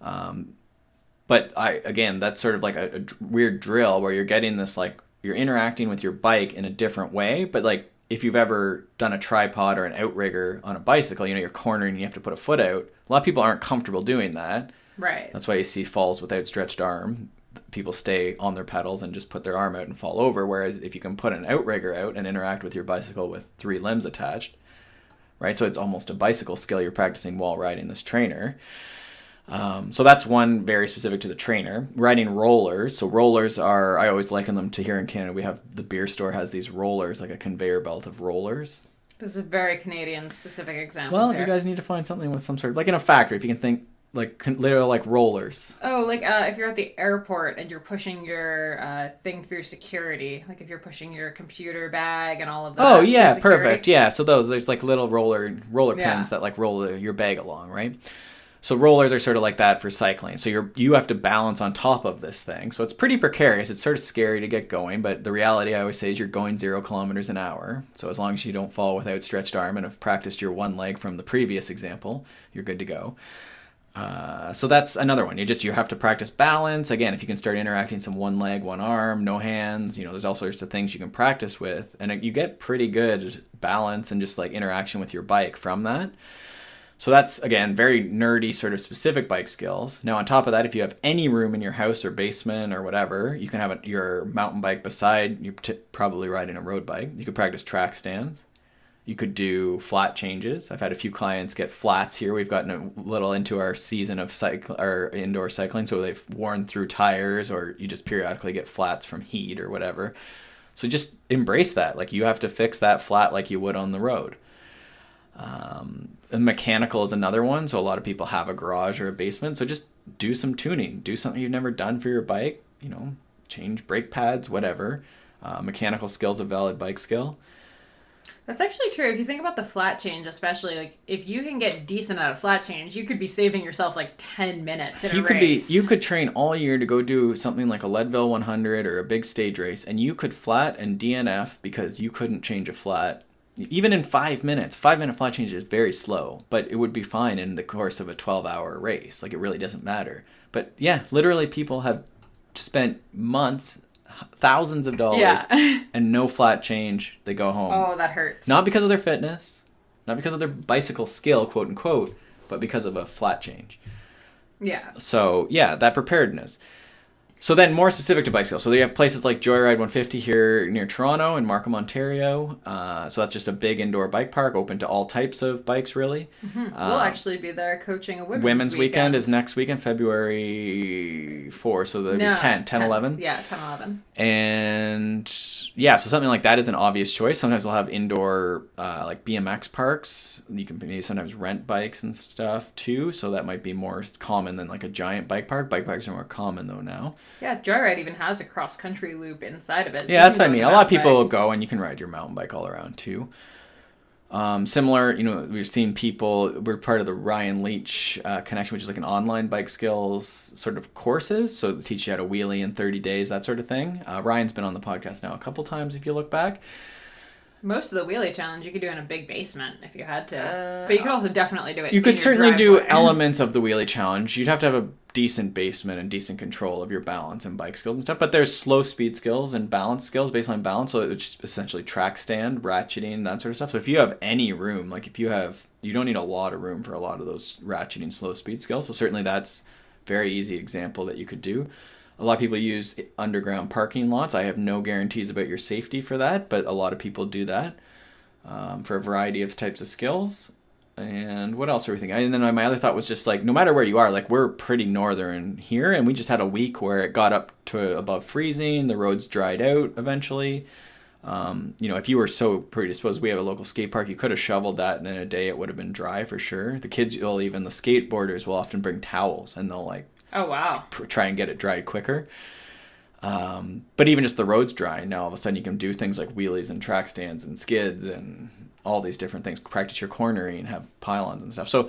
B: But that's sort of like a weird drill where you're getting this, like you're interacting with your bike in a different way. But like if you've ever done a tripod or an outrigger on a bicycle, you're cornering and you have to put a foot out. A lot of people aren't comfortable doing that.
A: Right.
B: That's why you see falls with outstretched arm. People stay on their pedals and just put their arm out and fall over. Whereas if you can put an outrigger out and interact with your bicycle with 3 limbs attached, right? So it's almost a bicycle skill you're practicing while riding this trainer. So that's one very specific to the trainer. Riding rollers. So rollers are, I always liken them to here in Canada. We have, the beer store has these rollers, like a conveyor belt of rollers.
A: This is a very Canadian specific example.
B: Well, you guys need to find something with some sort of, like in a factory, if you can think like literally like rollers.
A: Oh, like if you're at the airport and you're pushing your thing through security, like if you're pushing your computer bag and all of that.
B: Oh yeah,
A: through security.
B: perfect. Yeah, so there's like little roller pins that like roll your bag along, right? So rollers are sort of like that for cycling. So you have to balance on top of this thing. So it's pretty precarious. It's sort of scary to get going, but the reality I always say is you're going 0 kilometers an hour. So as long as you don't fall with outstretched arm and have practiced your one leg from the previous example, you're good to go. So that's another one. You have to practice balance. Again, if you can start interacting some one leg, one arm, no hands, there's all sorts of things you can practice with. And you get pretty good balance and just like interaction with your bike from that. So that's, again, very nerdy sort of specific bike skills. Now, on top of that, if you have any room in your house or basement or whatever, you can have your mountain bike beside, you're probably riding a road bike. You could practice track stands. You could do flat changes. I've had a few clients get flats here. We've gotten a little into our season of indoor cycling, so they've worn through tires or you just periodically get flats from heat or whatever. So just embrace that. Like you have to fix that flat like you would on the road. And mechanical is another one. So a lot of people have a garage or a basement. So just do some tuning. Do something you've never done for your bike. Change brake pads, whatever. Mechanical skill is a valid bike skill.
A: That's actually true. If you think about the flat change, especially, like if you can get decent at a flat change, you could be saving yourself like 10 minutes in a race.
B: You could train all year to go do something like a Leadville 100 or a big stage race, and you could flat and DNF because you couldn't change a flat. Even in 5 minutes, 5-minute flat change is very slow, but it would be fine in the course of a 12-hour race. Like it really doesn't matter. But yeah, literally people have spent months, thousands of dollars, and no flat change. They go home.
A: Oh, that hurts.
B: Not because of their fitness, not because of their bicycle skill, quote unquote, but because of a flat change.
A: Yeah.
B: So yeah, that preparedness. So then more specific to bicycle. So they have places like Joyride 150 here near Toronto in Markham, Ontario. So that's just a big indoor bike park open to all types of bikes, really.
A: Mm-hmm. We'll actually be there coaching a
B: women's weekend is next weekend, February 4. So there'll be 10, 11.
A: Yeah, 10, 11.
B: And yeah, so something like that is an obvious choice. Sometimes we'll have indoor like BMX parks. You can maybe sometimes rent bikes and stuff too. So that might be more common than like a giant bike park. Bike parks are more common though now.
A: Yeah, Joyride even has a cross-country loop inside of it.
B: So yeah, that's what I mean. A lot of people will go and you can ride your mountain bike all around too. Similar, we've seen people, we're part of the Ryan Leach connection, which is like an online bike skills sort of courses. So they teach you how to wheelie in 30 days, that sort of thing. Ryan's been on the podcast now a couple times if you look back.
A: Most of the wheelie challenge you could do in a big basement if you had to. But you could also definitely do it
B: You could
A: in your
B: certainly do
A: driveway.
B: elements of the wheelie challenge. You'd have to have a decent basement and decent control of your balance and bike skills and stuff. But there's slow speed skills and balance skills, baseline balance. So it's essentially track stand, ratcheting, that sort of stuff. So if you have any room, like if you don't need a lot of room for a lot of those ratcheting, slow speed skills. So certainly that's a very easy example that you could do. A lot of people use underground parking lots. I have no guarantees about your safety for that, but a lot of people do that for a variety of types of skills. And what else are we thinking? And then my other thought was just like, no matter where you are, like we're pretty northern here, and we just had a week where it got up to above freezing. The roads dried out eventually. If you were so predisposed, we have a local skate park, you could have shoveled that, and in a day it would have been dry for sure. The skateboarders will often bring towels, and they'll like,
A: oh wow,
B: try and get it dried quicker. But even just the roads dry, now all of a sudden you can do things like wheelies and track stands and skids and all these different things, practice your cornering and have pylons and stuff. So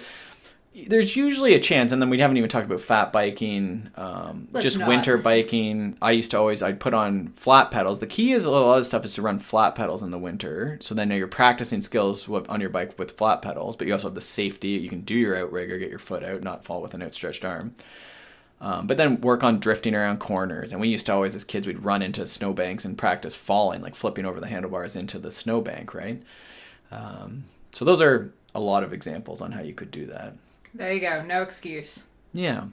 B: there's usually a chance, and then we haven't even talked about fat biking, winter biking. I'd put on flat pedals. The key is a lot of the stuff is to run flat pedals in the winter. So then you're practicing skills on your bike with flat pedals, but you also have the safety. You can do your outrigger, get your foot out, not fall with an outstretched arm. But then work on drifting around corners. And we used to always, as kids, we'd run into snowbanks and practice falling, like flipping over the handlebars into the snowbank, right? So those are a lot of examples on how you could do that.
A: There you go. No excuse.
B: Yeah.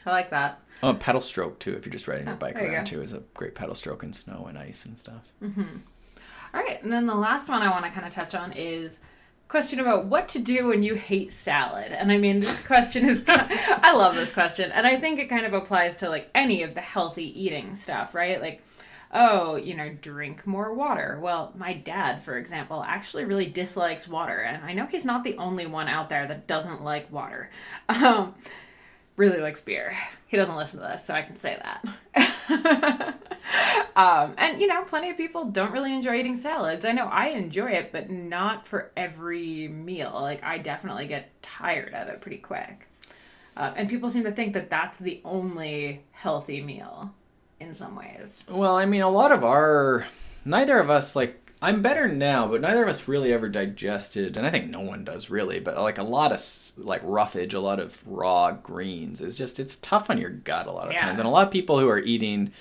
A: I like that.
B: Oh, pedal stroke, too, if you're just riding your bike around, too, is a great pedal stroke in snow and ice and stuff.
A: Mm-hmm. All right. And then the last one I want to kind of touch on is question about what to do when you hate salad. And I mean, this question is, I love this question. And I think it kind of applies to like any of the healthy eating stuff, right? Like, oh, drink more water. Well, my dad, for example, actually really dislikes water. And I know he's not the only one out there that doesn't like water. Really likes beer. He doesn't listen to this, so I can say that. And plenty of people don't really enjoy eating salads. I know I enjoy it, but not for every meal. Like, I definitely get tired of it pretty quick. And people seem to think that that's the only healthy meal in some ways.
B: Well, I mean, neither of us, like, I'm better now, but neither of us really ever digested, and I think no one does really, but like a lot of like roughage, a lot of raw greens it's tough on your gut a lot of times. And a lot of people who are eating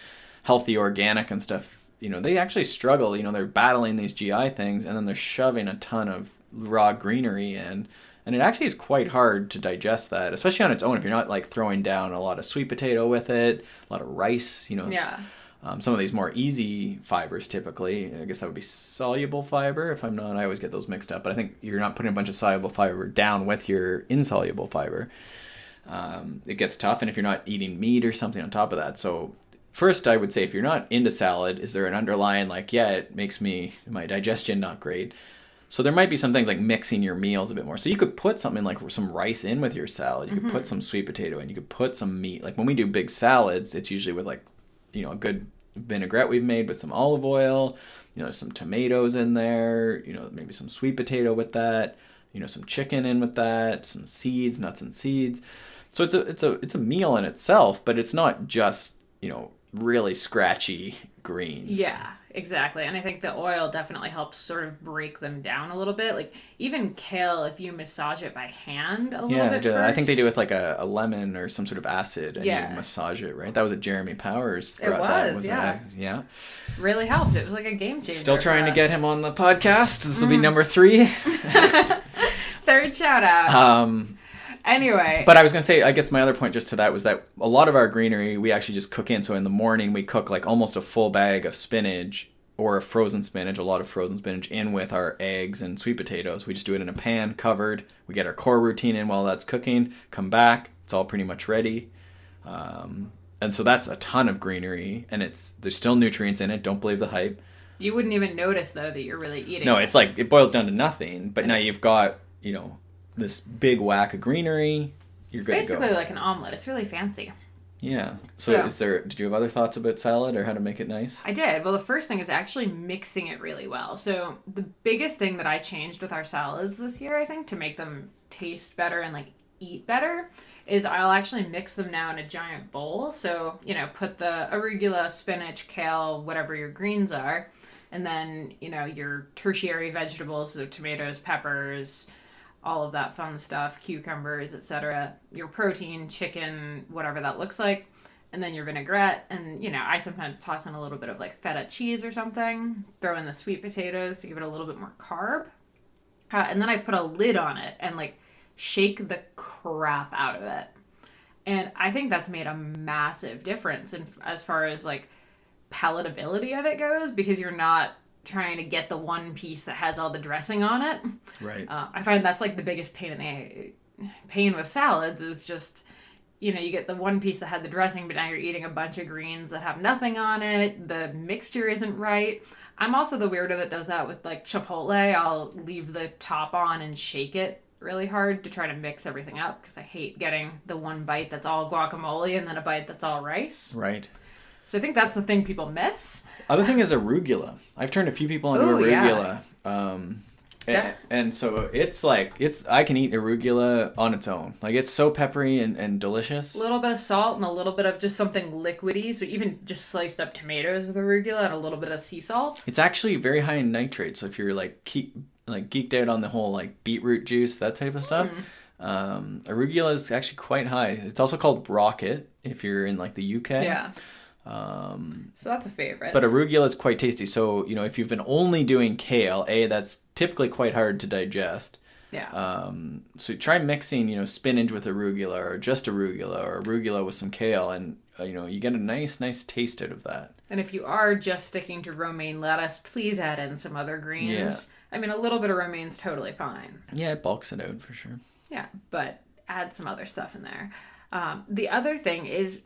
B: healthy organic and stuff, they actually struggle, they're battling these GI things, and then they're shoving a ton of raw greenery in, and it actually is quite hard to digest that, especially on its own if you're not like throwing down a lot of sweet potato with it, a lot of rice,
A: Yeah.
B: Some of these more easy fibers typically, I guess that would be soluble fiber. If I'm not, I always get those mixed up. But I think you're not putting a bunch of soluble fiber down with your insoluble fiber. It gets tough, and if you're not eating meat or something on top of that. So first, I would say if you're not into salad, is there an underlying it makes my digestion not great. So there might be some things like mixing your meals a bit more. So you could put something like some rice in with your salad. You could put some sweet potato in. You could put some meat. Like when we do big salads, it's usually with a good vinaigrette we've made with some olive oil, some tomatoes in there, maybe some sweet potato with that, some chicken in with that, some seeds, nuts and seeds. So it's a meal in itself, but it's not just, really scratchy greens.
A: Yeah, exactly. And I think the oil definitely helps sort of break them down a little bit. Like even kale, if you massage it by hand a little bit first.
B: I think they do with like a lemon or some sort of acid, and you massage it, right? That was a Jeremy Powers.
A: It was,
B: yeah.
A: Really helped. It was like a game changer.
B: Still trying to get him on the podcast. This will be number 3.
A: Third shout out. Anyway.
B: But I was going to say, I guess my other point just to that was that a lot of our greenery, we actually just cook in. So in the morning, we cook like almost a full bag of spinach or a frozen spinach, a lot of frozen spinach in with our eggs and sweet potatoes. We just do it in a pan, covered. We get our core routine in while that's cooking, come back. It's all pretty much ready. And so that's a ton of greenery, and there's still nutrients in it. Don't believe the hype.
A: You wouldn't even notice, though, that you're really eating
B: No,
A: it.
B: it's like it boils down to nothing. But now you've got, this big whack of greenery, you're good to go.
A: Basically like an omelet. It's really fancy.
B: Yeah. So did you have other thoughts about salad or how to make it nice?
A: I did. Well, the first thing is actually mixing it really well. So the biggest thing that I changed with our salads this year, I think, to make them taste better and like eat better, is I'll actually mix them now in a giant bowl. So, put the arugula, spinach, kale, whatever your greens are, And then, your tertiary vegetables, so tomatoes, peppers, all of that fun stuff, cucumbers, etc. Your protein, chicken, whatever that looks like. And then your vinaigrette. And, I sometimes toss in a little bit of like feta cheese or something. Throw in the sweet potatoes to give it a little bit more carb. And then I put a lid on it and like shake the crap out of it. And I think that's made a massive difference as far as like palatability of it goes, because you're not trying to get the one piece that has all the dressing on it.
B: Right.
A: I find that's like the biggest pain with salads is just, you get the one piece that had the dressing, but now you're eating a bunch of greens that have nothing on it. The mixture isn't right. I'm also the weirdo that does that with like Chipotle. I'll leave the top on and shake it really hard to try to mix everything up because I hate getting the one bite that's all guacamole and then a bite that's all rice.
B: Right.
A: So I think that's the thing people miss.
B: Other thing is arugula. I've turned a few people onto arugula. Yeah. And so I can eat arugula on its own. Like it's so peppery and delicious.
A: A little bit of salt and a little bit of just something liquidy. So even just sliced up tomatoes with arugula and a little bit of sea salt.
B: It's actually very high in nitrates. So if you're geeked out on the whole like beetroot juice, that type of stuff, arugula is actually quite high. It's also called rocket if you're in like the UK.
A: Yeah. So that's a favorite.
B: But arugula is quite tasty. So, if you've been only doing kale, that's typically quite hard to digest.
A: Yeah.
B: So try mixing, spinach with arugula or just arugula or arugula with some kale and, you get a nice taste out of that.
A: And if you are just sticking to romaine lettuce, please add in some other greens. Yeah. I mean, a little bit of romaine's totally fine.
B: Yeah, it bulks it out for sure.
A: Yeah, but add some other stuff in there. The other thing is,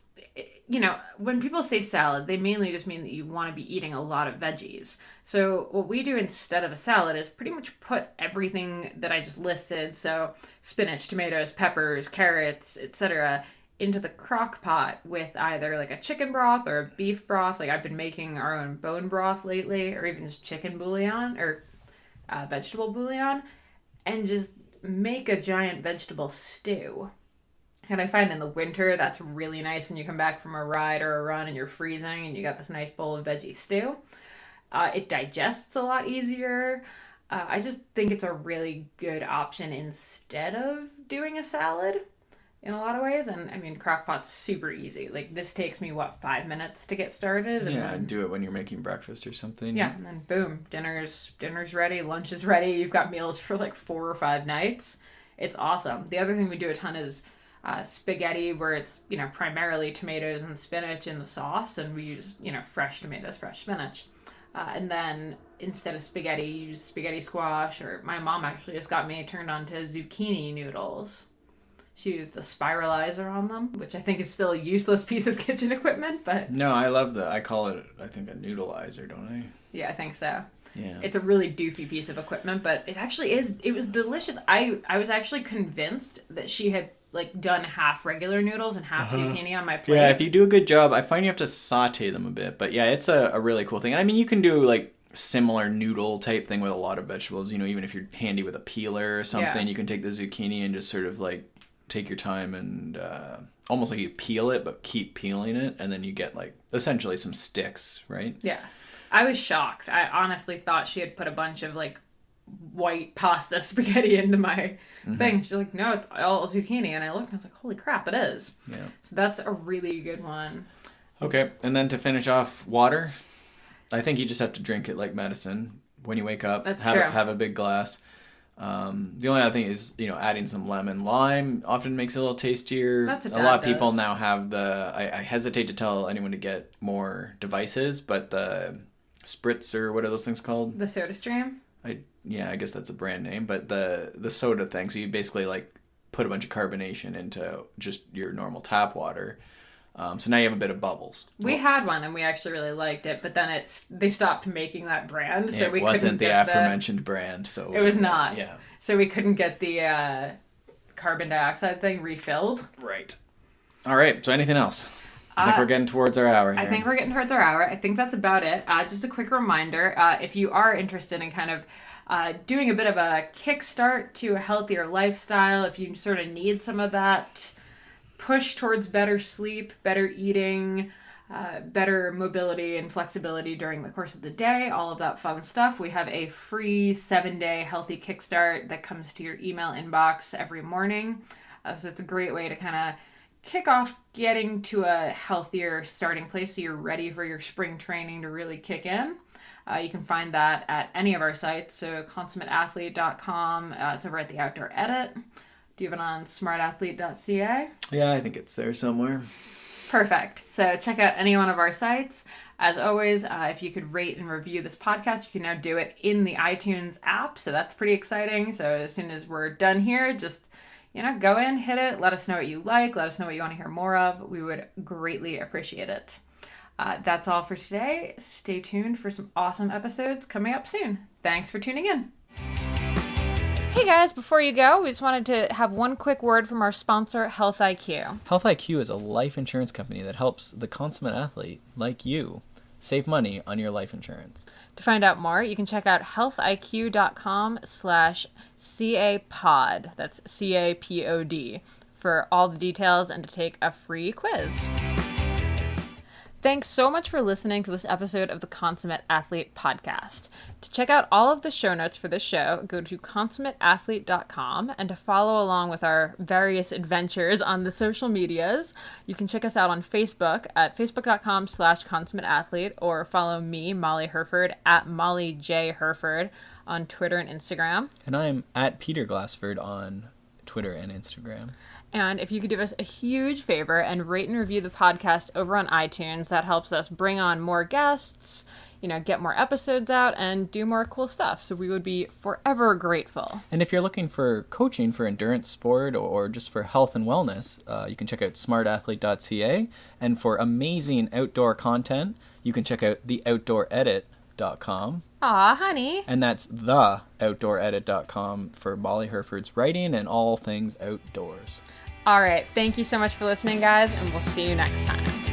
A: when people say salad, they mainly just mean that you want to be eating a lot of veggies. So what we do instead of a salad is pretty much put everything that I just listed, so spinach, tomatoes, peppers, carrots, etc., into the crock pot with either like a chicken broth or a beef broth. Like I've been making our own bone broth lately, or even just chicken bouillon or vegetable bouillon, and just make a giant vegetable stew. And I find in the winter, that's really nice when you come back from a ride or a run and you're freezing and you got this nice bowl of veggie stew. It digests a lot easier. I just think it's a really good option instead of doing a salad in a lot of ways. And I mean, crock-pot's super easy. Like this takes me, 5 minutes to get started? And
B: then do it when you're making breakfast or something.
A: Yeah, and then boom, dinner's ready, lunch is ready. You've got meals for like 4 or 5 nights. It's awesome. The other thing we do a ton is spaghetti, where it's primarily tomatoes and spinach in the sauce, and we use fresh tomatoes, fresh spinach, and then instead of spaghetti, use spaghetti squash. Or my mom actually just got me turned on to zucchini noodles. She used a spiralizer on them, which I think is still a useless piece of kitchen equipment, but
B: no, I love I call it, I think, a noodleizer, don't I?
A: Yeah, I think so.
B: Yeah.
A: It's a really doofy piece of equipment, but it actually is. It was delicious. I was actually convinced that she had done half regular noodles and half zucchini on my plate.
B: Yeah, if you do a good job, I find you have to saute them a bit. But yeah, it's a really cool thing. And I mean, you can do similar noodle type thing with a lot of vegetables. Even if you're handy with a peeler or something, you can take the zucchini and just sort of take your time and almost like you peel it, but keep peeling it. And then you get essentially some sticks, right?
A: Yeah. I was shocked. I honestly thought she had put a bunch of white pasta spaghetti into my thing. She's like, no, it's all zucchini. And I looked and I was like, holy crap, it is.
B: Yeah.
A: So that's a really good one.
B: Okay. And then to finish off, water. I think you just have to drink it like medicine when you wake up.
A: That's true.
B: Have a big glass. The only other thing is, adding some lemon. Lime often makes it a little tastier.
A: That's what
B: a lot of
A: Dad
B: people
A: does.
B: now have I hesitate to tell anyone to get more devices, but the spritz, or what are those things called?
A: The Soda Stream?
B: I guess that's a brand name, but the soda thing. So you basically put a bunch of carbonation into just your normal tap water. So now you have a bit of bubbles.
A: We had one and we actually really liked it, but then they stopped making that brand, so we couldn't
B: wasn't the
A: get
B: aforementioned brand, so
A: it was not.
B: Yeah.
A: So we couldn't get the carbon dioxide thing refilled.
B: Right. All right. So anything else? I think we're getting towards our hour here.
A: I think we're getting towards our hour. I think that's about it. Just a quick reminder, if you are interested in kind of doing a bit of a kickstart to a healthier lifestyle, if you sort of need some of that push towards better sleep, better eating, better mobility and flexibility during the course of the day, all of that fun stuff. We have a free 7-day Healthy Kickstart that comes to your email inbox every morning. So it's a great way to kind of kick off getting to a healthier starting place so you're ready for your spring training to really kick in. You can find that at any of our sites. So consummateathlete.com, it's over at the Outdoor Edit. Do you have it on smartathlete.ca?
B: Yeah, I think it's there somewhere.
A: Perfect. So check out any one of our sites. As always, if you could rate and review this podcast, you can now do it in the iTunes app. So that's pretty exciting. So as soon as we're done here, just go in, hit it. Let us know what you like. Let us know what you want to hear more of. We would greatly appreciate it. That's all for today. Stay tuned for some awesome episodes coming up soon. Thanks for tuning in. Hey guys, before you go, we just wanted to have one quick word from our sponsor, Health IQ.
B: Health IQ is a life insurance company that helps the consummate athlete like you save money on your life insurance.
A: To find out more, you can check out healthiq.com/CAPOD. That's CAPOD for all the details and to take a free quiz. Thanks so much for listening to this episode of the Consummate Athlete Podcast. To check out all of the show notes for this show, go to consummateathlete.com, and to follow along with our various adventures on the social medias, you can check us out on Facebook at facebook.com/consummateathlete, or follow me, Molly Herford, at Molly J. Herford on Twitter and Instagram.
B: And I'm at Peter Glassford on Twitter and Instagram.
A: And if you could do us a huge favor and rate and review the podcast over on iTunes, that helps us bring on more guests, get more episodes out, and do more cool stuff. So we would be forever grateful.
B: And if you're looking for coaching for endurance sport or just for health and wellness, you can check out smartathlete.ca. And for amazing outdoor content, you can check out theoutdooredit.com.
A: Aw, honey.
B: And that's theoutdooredit.com for Molly Herford's writing and all things outdoors.
A: All right. Thank you so much for listening, guys, and we'll see you next time.